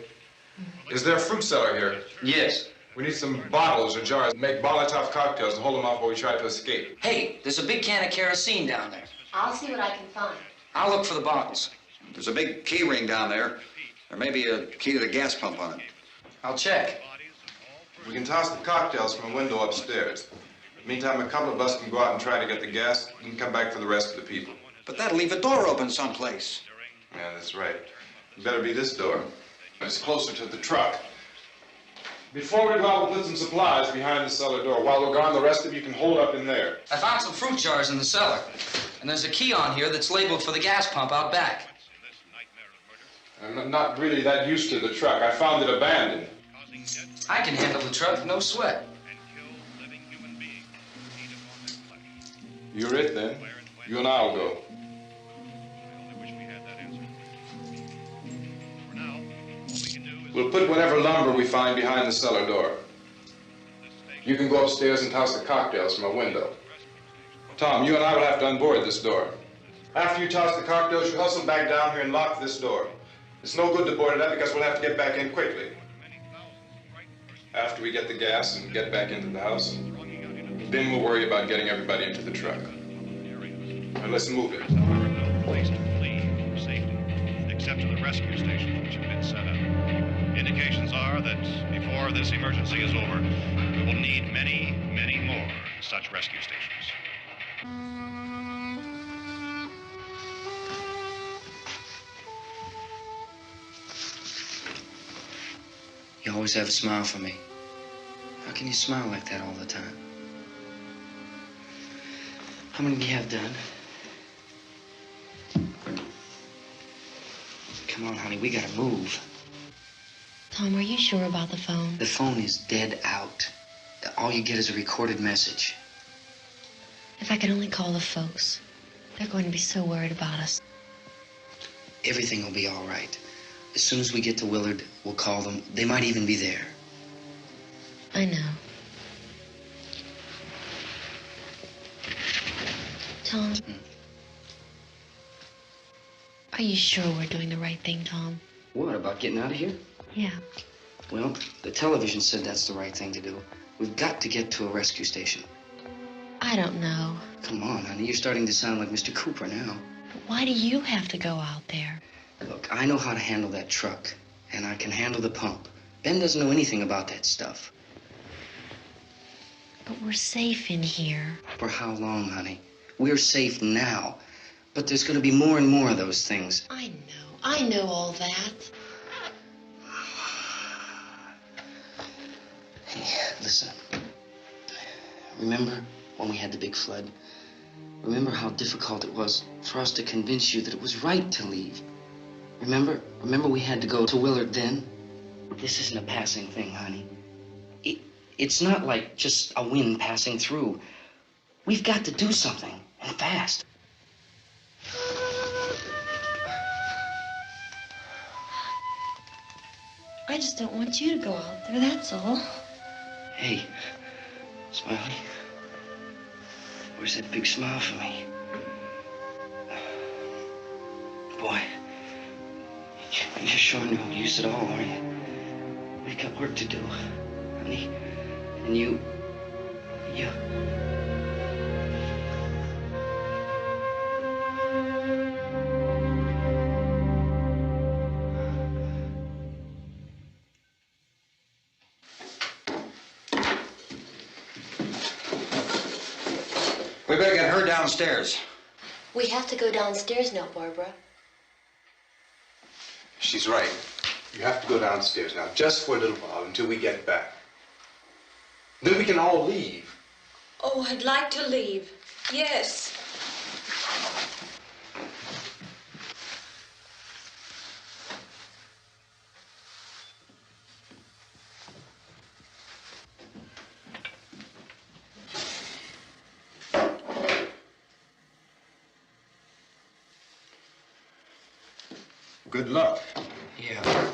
Is there a fruit cellar here? Yes. We need some bottles or jars to make Molotov cocktails to hold them off while we try to escape. Hey, there's a big can of kerosene down there. I'll see what I can find. I'll look for the bottles. There's a big key ring down there. There may be a key to the gas pump on it. I'll check. We can toss the cocktails from a window upstairs. Meantime, a couple of us can go out and try to get the gas and come back for the rest of the people. But that'll leave a door open someplace. Yeah, that's right. It better be this door. It's closer to the truck. Before we go out, we'll put some supplies behind the cellar door. While we're gone, the rest of you can hold up in there. I found some fruit jars in the cellar. And there's a key on here that's labeled for the gas pump out back. I'm not really that used to the truck. I found it abandoned. I can handle the truck, no sweat. You're it, then. You and I'll go. We'll put whatever lumber we find behind the cellar door. You can go upstairs and toss the cocktails from a window. Tom, you and I will have to unboard this door. After you toss the cocktails, you hustle back down here and lock this door. It's no good to board it up because we'll have to get back in quickly. After we get the gas and get back into the house, then we'll worry about getting everybody into the truck. Now let's move it. No place to flee for safety, except to the rescue stations which have been set up. Indications are that before this emergency is over, we will need many, many more such rescue stations. You always have a smile for me. How can you smile like that all the time? How many do you have done? Come on, honey, we gotta move. Tom, are you sure about the phone? The phone is dead out. All you get is a recorded message. If I could only call the folks. They're going to be so worried about us. Everything will be all right. As soon as we get to Willard, we'll call them. They might even be there. I know. Tom, are you sure we're doing the right thing, Tom? What, about getting out of here? Yeah. Well, the television said that's the right thing to do. We've got to get to a rescue station. I don't know. Come on, honey. You're starting to sound like Mr. Cooper now. But why do you have to go out there? Look, I know how to handle that truck, and I can handle the pump. Ben doesn't know anything about that stuff. But we're safe in here. For how long, honey? We're safe now. But there's going to be more and more of those things. I know all that. Hey, listen. Remember when we had the big flood? Remember how difficult it was for us to convince you that it was right to leave? Remember we had to go to Willard then? This isn't a passing thing, honey. It's not like just a wind passing through. We've got to do something, and fast. I just don't want you to go out there, that's all. Hey, Smiley. Where's that big smile for me? Boy, you're sure no use at all, are you? We've got work to do, honey. And you... We better get her downstairs. We have to go downstairs now, Barbara. She's right. You have to go downstairs now, just for a little while, until we get back. Then we can all leave. Oh, I'd like to leave. Yes. Good luck. Yeah.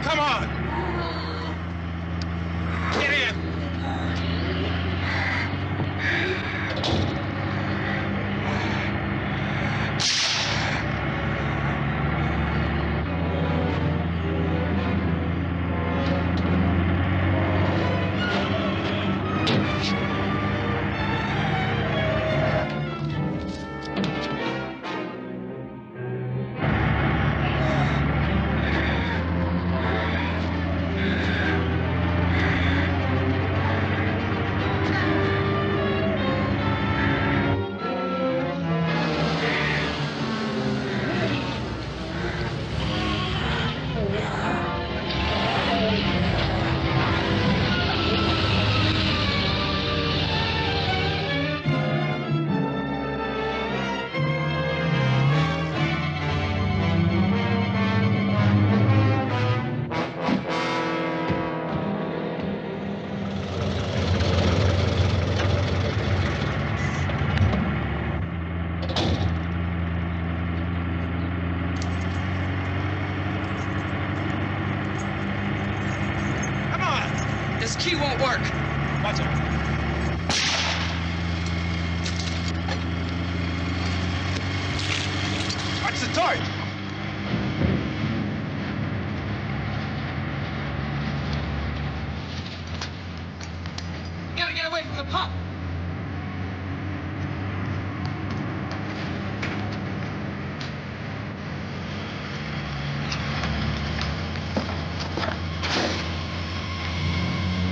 Come on! Get in! torch! Gotta get away from the pump.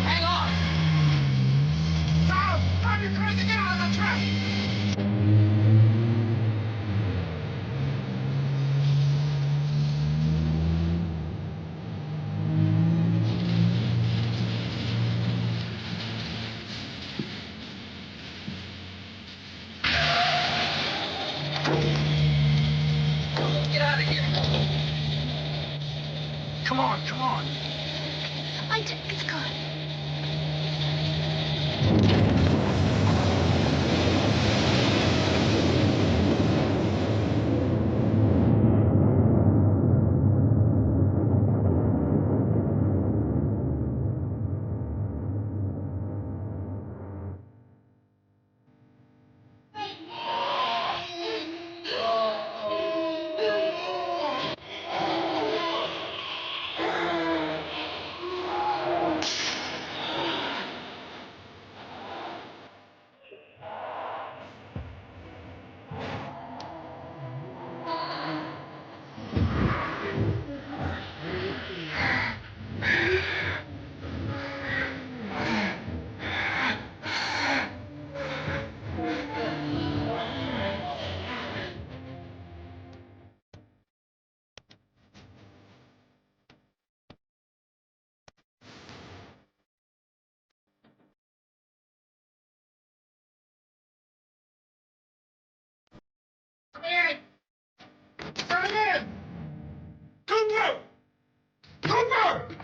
Hang on. Tom, you're crazy. Get out of the trap. Get out of here. Come on, come on. I think it's gone. Cooper! Cooper!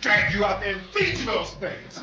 Drag you out there and feed you those things.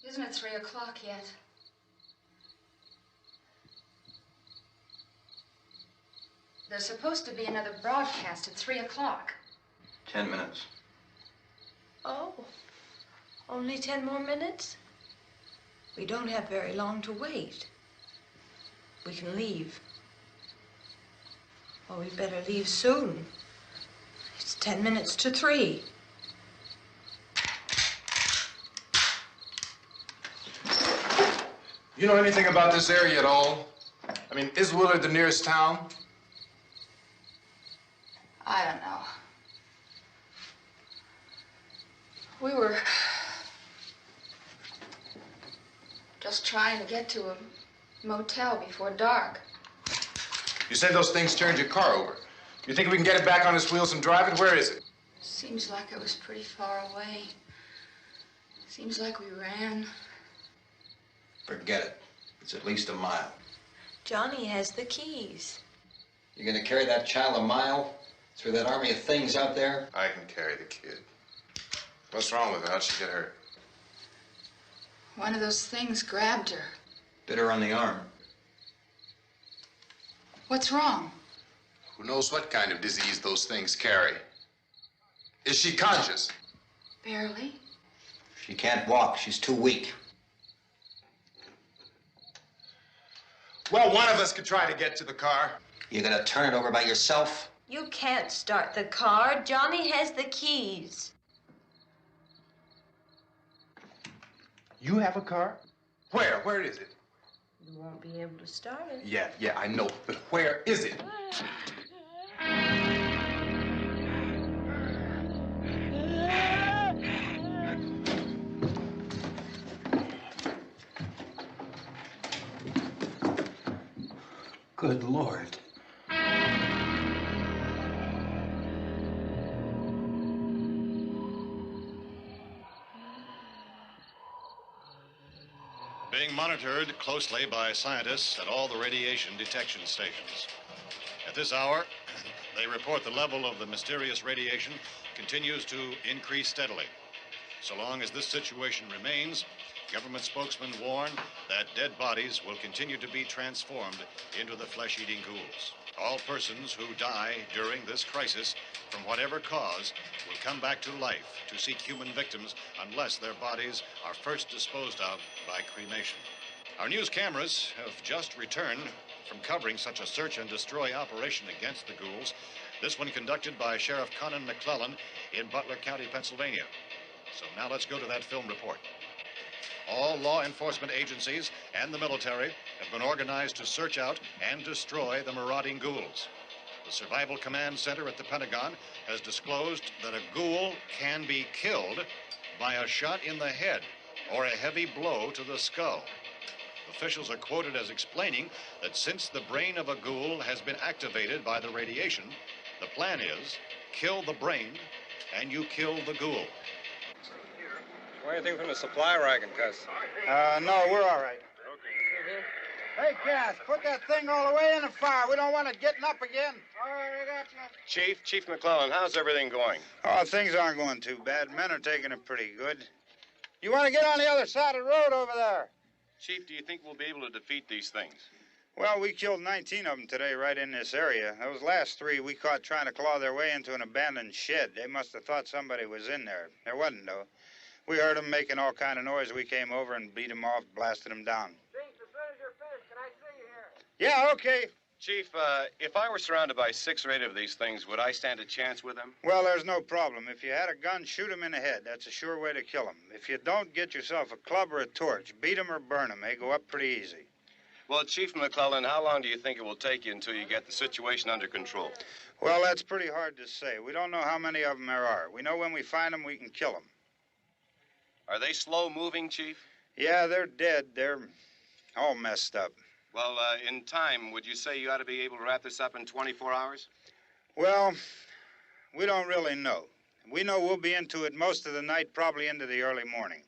Isn't it 3 o'clock yet? There's supposed to be another broadcast at 3 o'clock. 10 minutes. Oh, only 10 more minutes? We don't have very long to wait. we can leave. Well, we better leave soon. It's 10 minutes to 3. You know anything about this area at all? I mean, is Willard the nearest town? I don't know. We were just trying to get to a motel before dark. You said those things turned your car over. You think we can get it back on its wheels and drive it? Where is it? Seems like it was pretty far away. Seems like we ran. Forget it. It's at least a mile. Johnny has the keys. You're gonna carry that child a mile through that army of things out there? I can carry the kid. What's wrong with her? How'd she get hurt? One of those things grabbed her. Bit her on the arm. What's wrong? Who knows what kind of disease those things carry? Is she conscious? Barely. She can't walk. She's too weak. Well, one of us could try to get to the car. You gonna turn it over by yourself? You can't start the car. Johnny has the keys. You have a car? Where? Where is it? You won't be able to start it. Yeah, I know. But where is it? Good Lord. Being monitored closely by scientists at all the radiation detection stations. At this hour, they report the level of the mysterious radiation continues to increase steadily. So long as this situation remains, government spokesmen warn that dead bodies will continue to be transformed into the flesh-eating ghouls. All persons who die during this crisis, from whatever cause, will come back to life to seek human victims unless their bodies are first disposed of by cremation. Our news cameras have just returned from covering such a search and destroy operation against the ghouls, this one conducted by Sheriff Conan McClellan in Butler County, Pennsylvania. So now let's go to that film report. All law enforcement agencies and the military have been organized to search out and destroy the marauding ghouls. The Survival Command Center at the Pentagon has disclosed that a ghoul can be killed by a shot in the head or a heavy blow to the skull. Officials are quoted as explaining that since the brain of a ghoul has been activated by the radiation, the plan is kill the brain and you kill the ghoul. Anything from the supply wagon, Cuss? No, we're all right. Hey, Cass, put that thing all the way in the fire. We don't want it getting up again. All right, I got you. Chief McClellan, how's everything going? Oh, things aren't going too bad. Men are taking it pretty good. You want to get on the other side of the road over there? Chief, do you think we'll be able to defeat these things? Well, we killed 19 of them today right in this area. Those last 3 we caught trying to claw their way into an abandoned shed. They must have thought somebody was in there. There wasn't, though. We heard them making all kind of noise. We came over and beat them off, blasted them down. Chief, as soon as you're finished, can I see you here? Yeah, okay. Chief, if I were surrounded by 6 or 8 of these things, would I stand a chance with them? Well, there's no problem. If you had a gun, shoot them in the head. That's a sure way to kill them. If you don't, get yourself a club or a torch. Beat them or burn them. They go up pretty easy. Well, Chief McClellan, how long do you think it will take you until you get the situation under control? Well, that's pretty hard to say. We don't know how many of them there are. We know when we find them, we can kill them. Are they slow-moving, Chief? Yeah, they're dead. They're all messed up. Well, in time, would you say you ought to be able to wrap this up in 24 hours? Well, we don't really know. We know we'll be into it most of the night, probably into the early morning.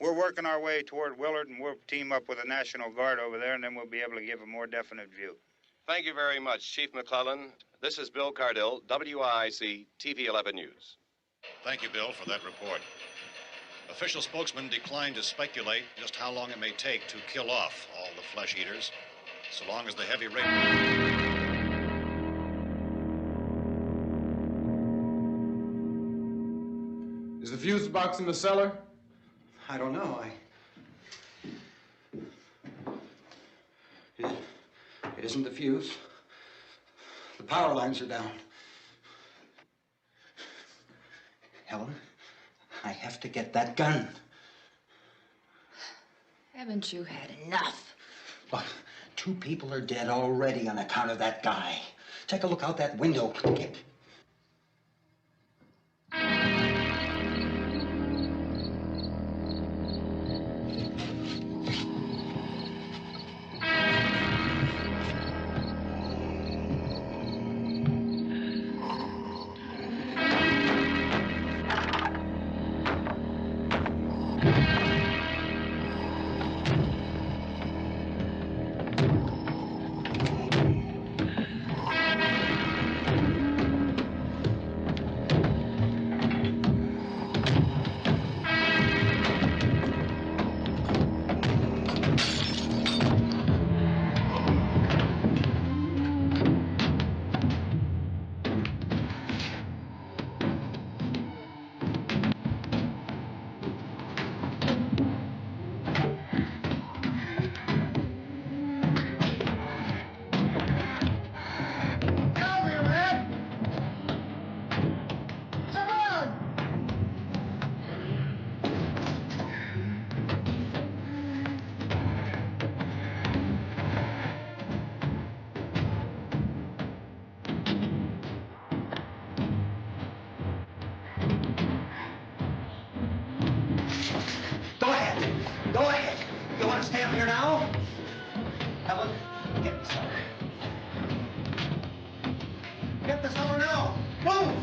We're working our way toward Willard, and we'll team up with the National Guard over there, and then we'll be able to give a more definite view. Thank you very much, Chief McClellan. This is Bill Cardill, WIC TV 11 News. Thank you, Bill, for that report. Official spokesman declined to speculate just how long it may take to kill off all the flesh eaters, so long as the heavy rain... Is the fuse box in the cellar? I don't know. isn't the fuse. The power lines are down. Helen, I have to get that gun. Haven't you had enough? But 2 people are dead already on account of that guy. Take a look out that window. Get... Go ahead. You want to stay up here now? Helen, get the cellar. Get the cellar now. Move!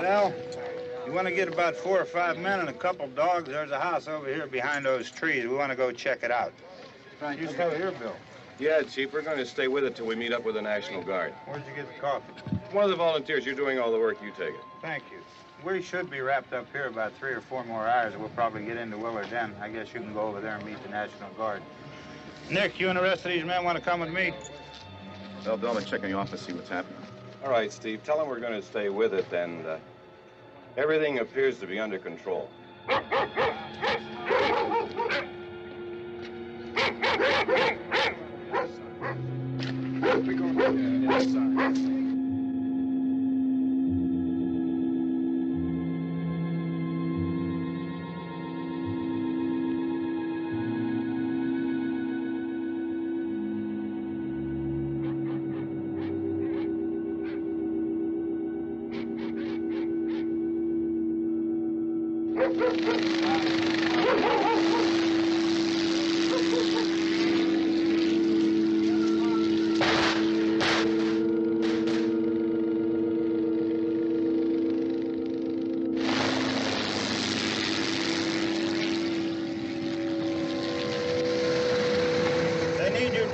Well, you want to get about 4 or 5 men and a couple dogs? There's a house over here behind those trees. We want to go check it out. You stay here, Bill. Yeah, Chief, we're going to stay with it till we meet up with the National Guard. Where'd you get the coffee? One of the volunteers. You're doing all the work. You take it. Thank you. We should be wrapped up here about 3 or 4 more hours. We'll probably get into Willard then. I guess you can go over there and meet the National Guard. Nick, you and the rest of these men want to come with me? Well, Bill, I'm check in the office, see what's happening. All right, Steve. Tell them we're going to stay with it, and everything appears to be under control.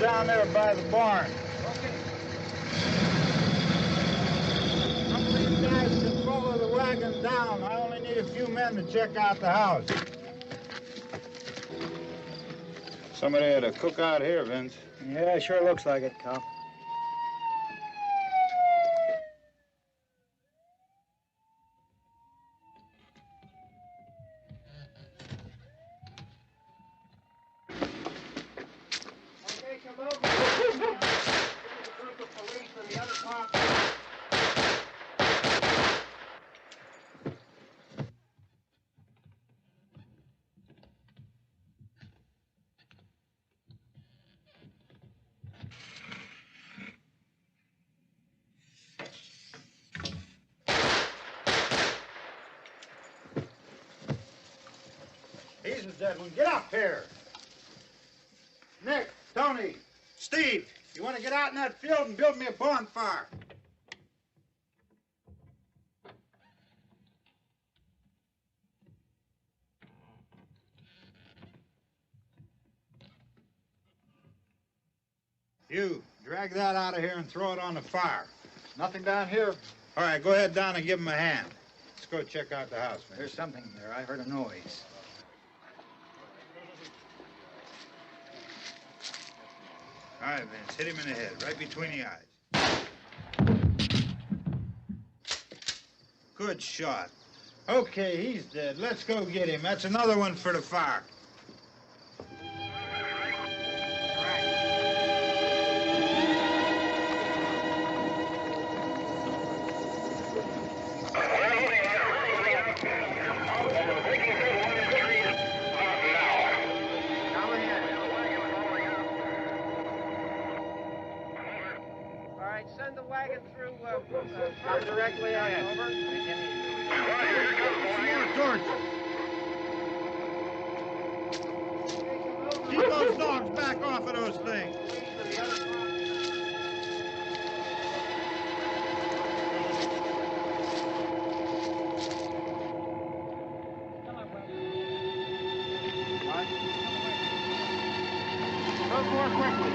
Down there by the barn. Some of these guys can follow the wagon down. I only need a few men to check out the house. Somebody had a cookout here, Vince. Yeah, sure looks like it, Cop. He's a dead one. Get up here. Nick, Tony, Steve, you want to get out in that field and build me a bonfire? You, drag that out of here and throw it on the fire. Nothing down here. All right, go ahead down and give him a hand. Let's go check out the house, man. There's something there. I heard a noise. All right, Vince, hit him in the head, right between the eyes. Good shot. Okay, he's dead. Let's go get him. That's another one for the fire. Send the wagon through, directly ahead. Over. More torches. Keep those dogs back off of those things. Go more quickly.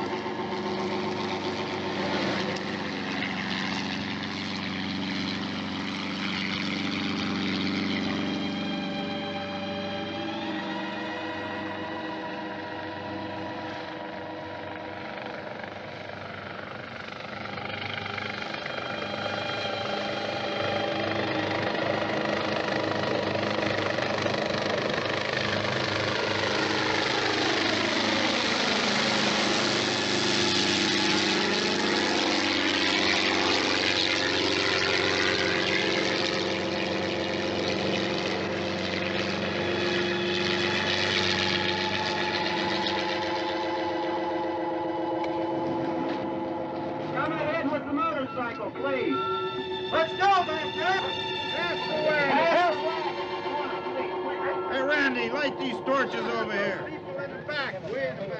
Please. Let's go, back there. That's the way. Hey, Randy, light these torches over here. People in the back. Way in the back.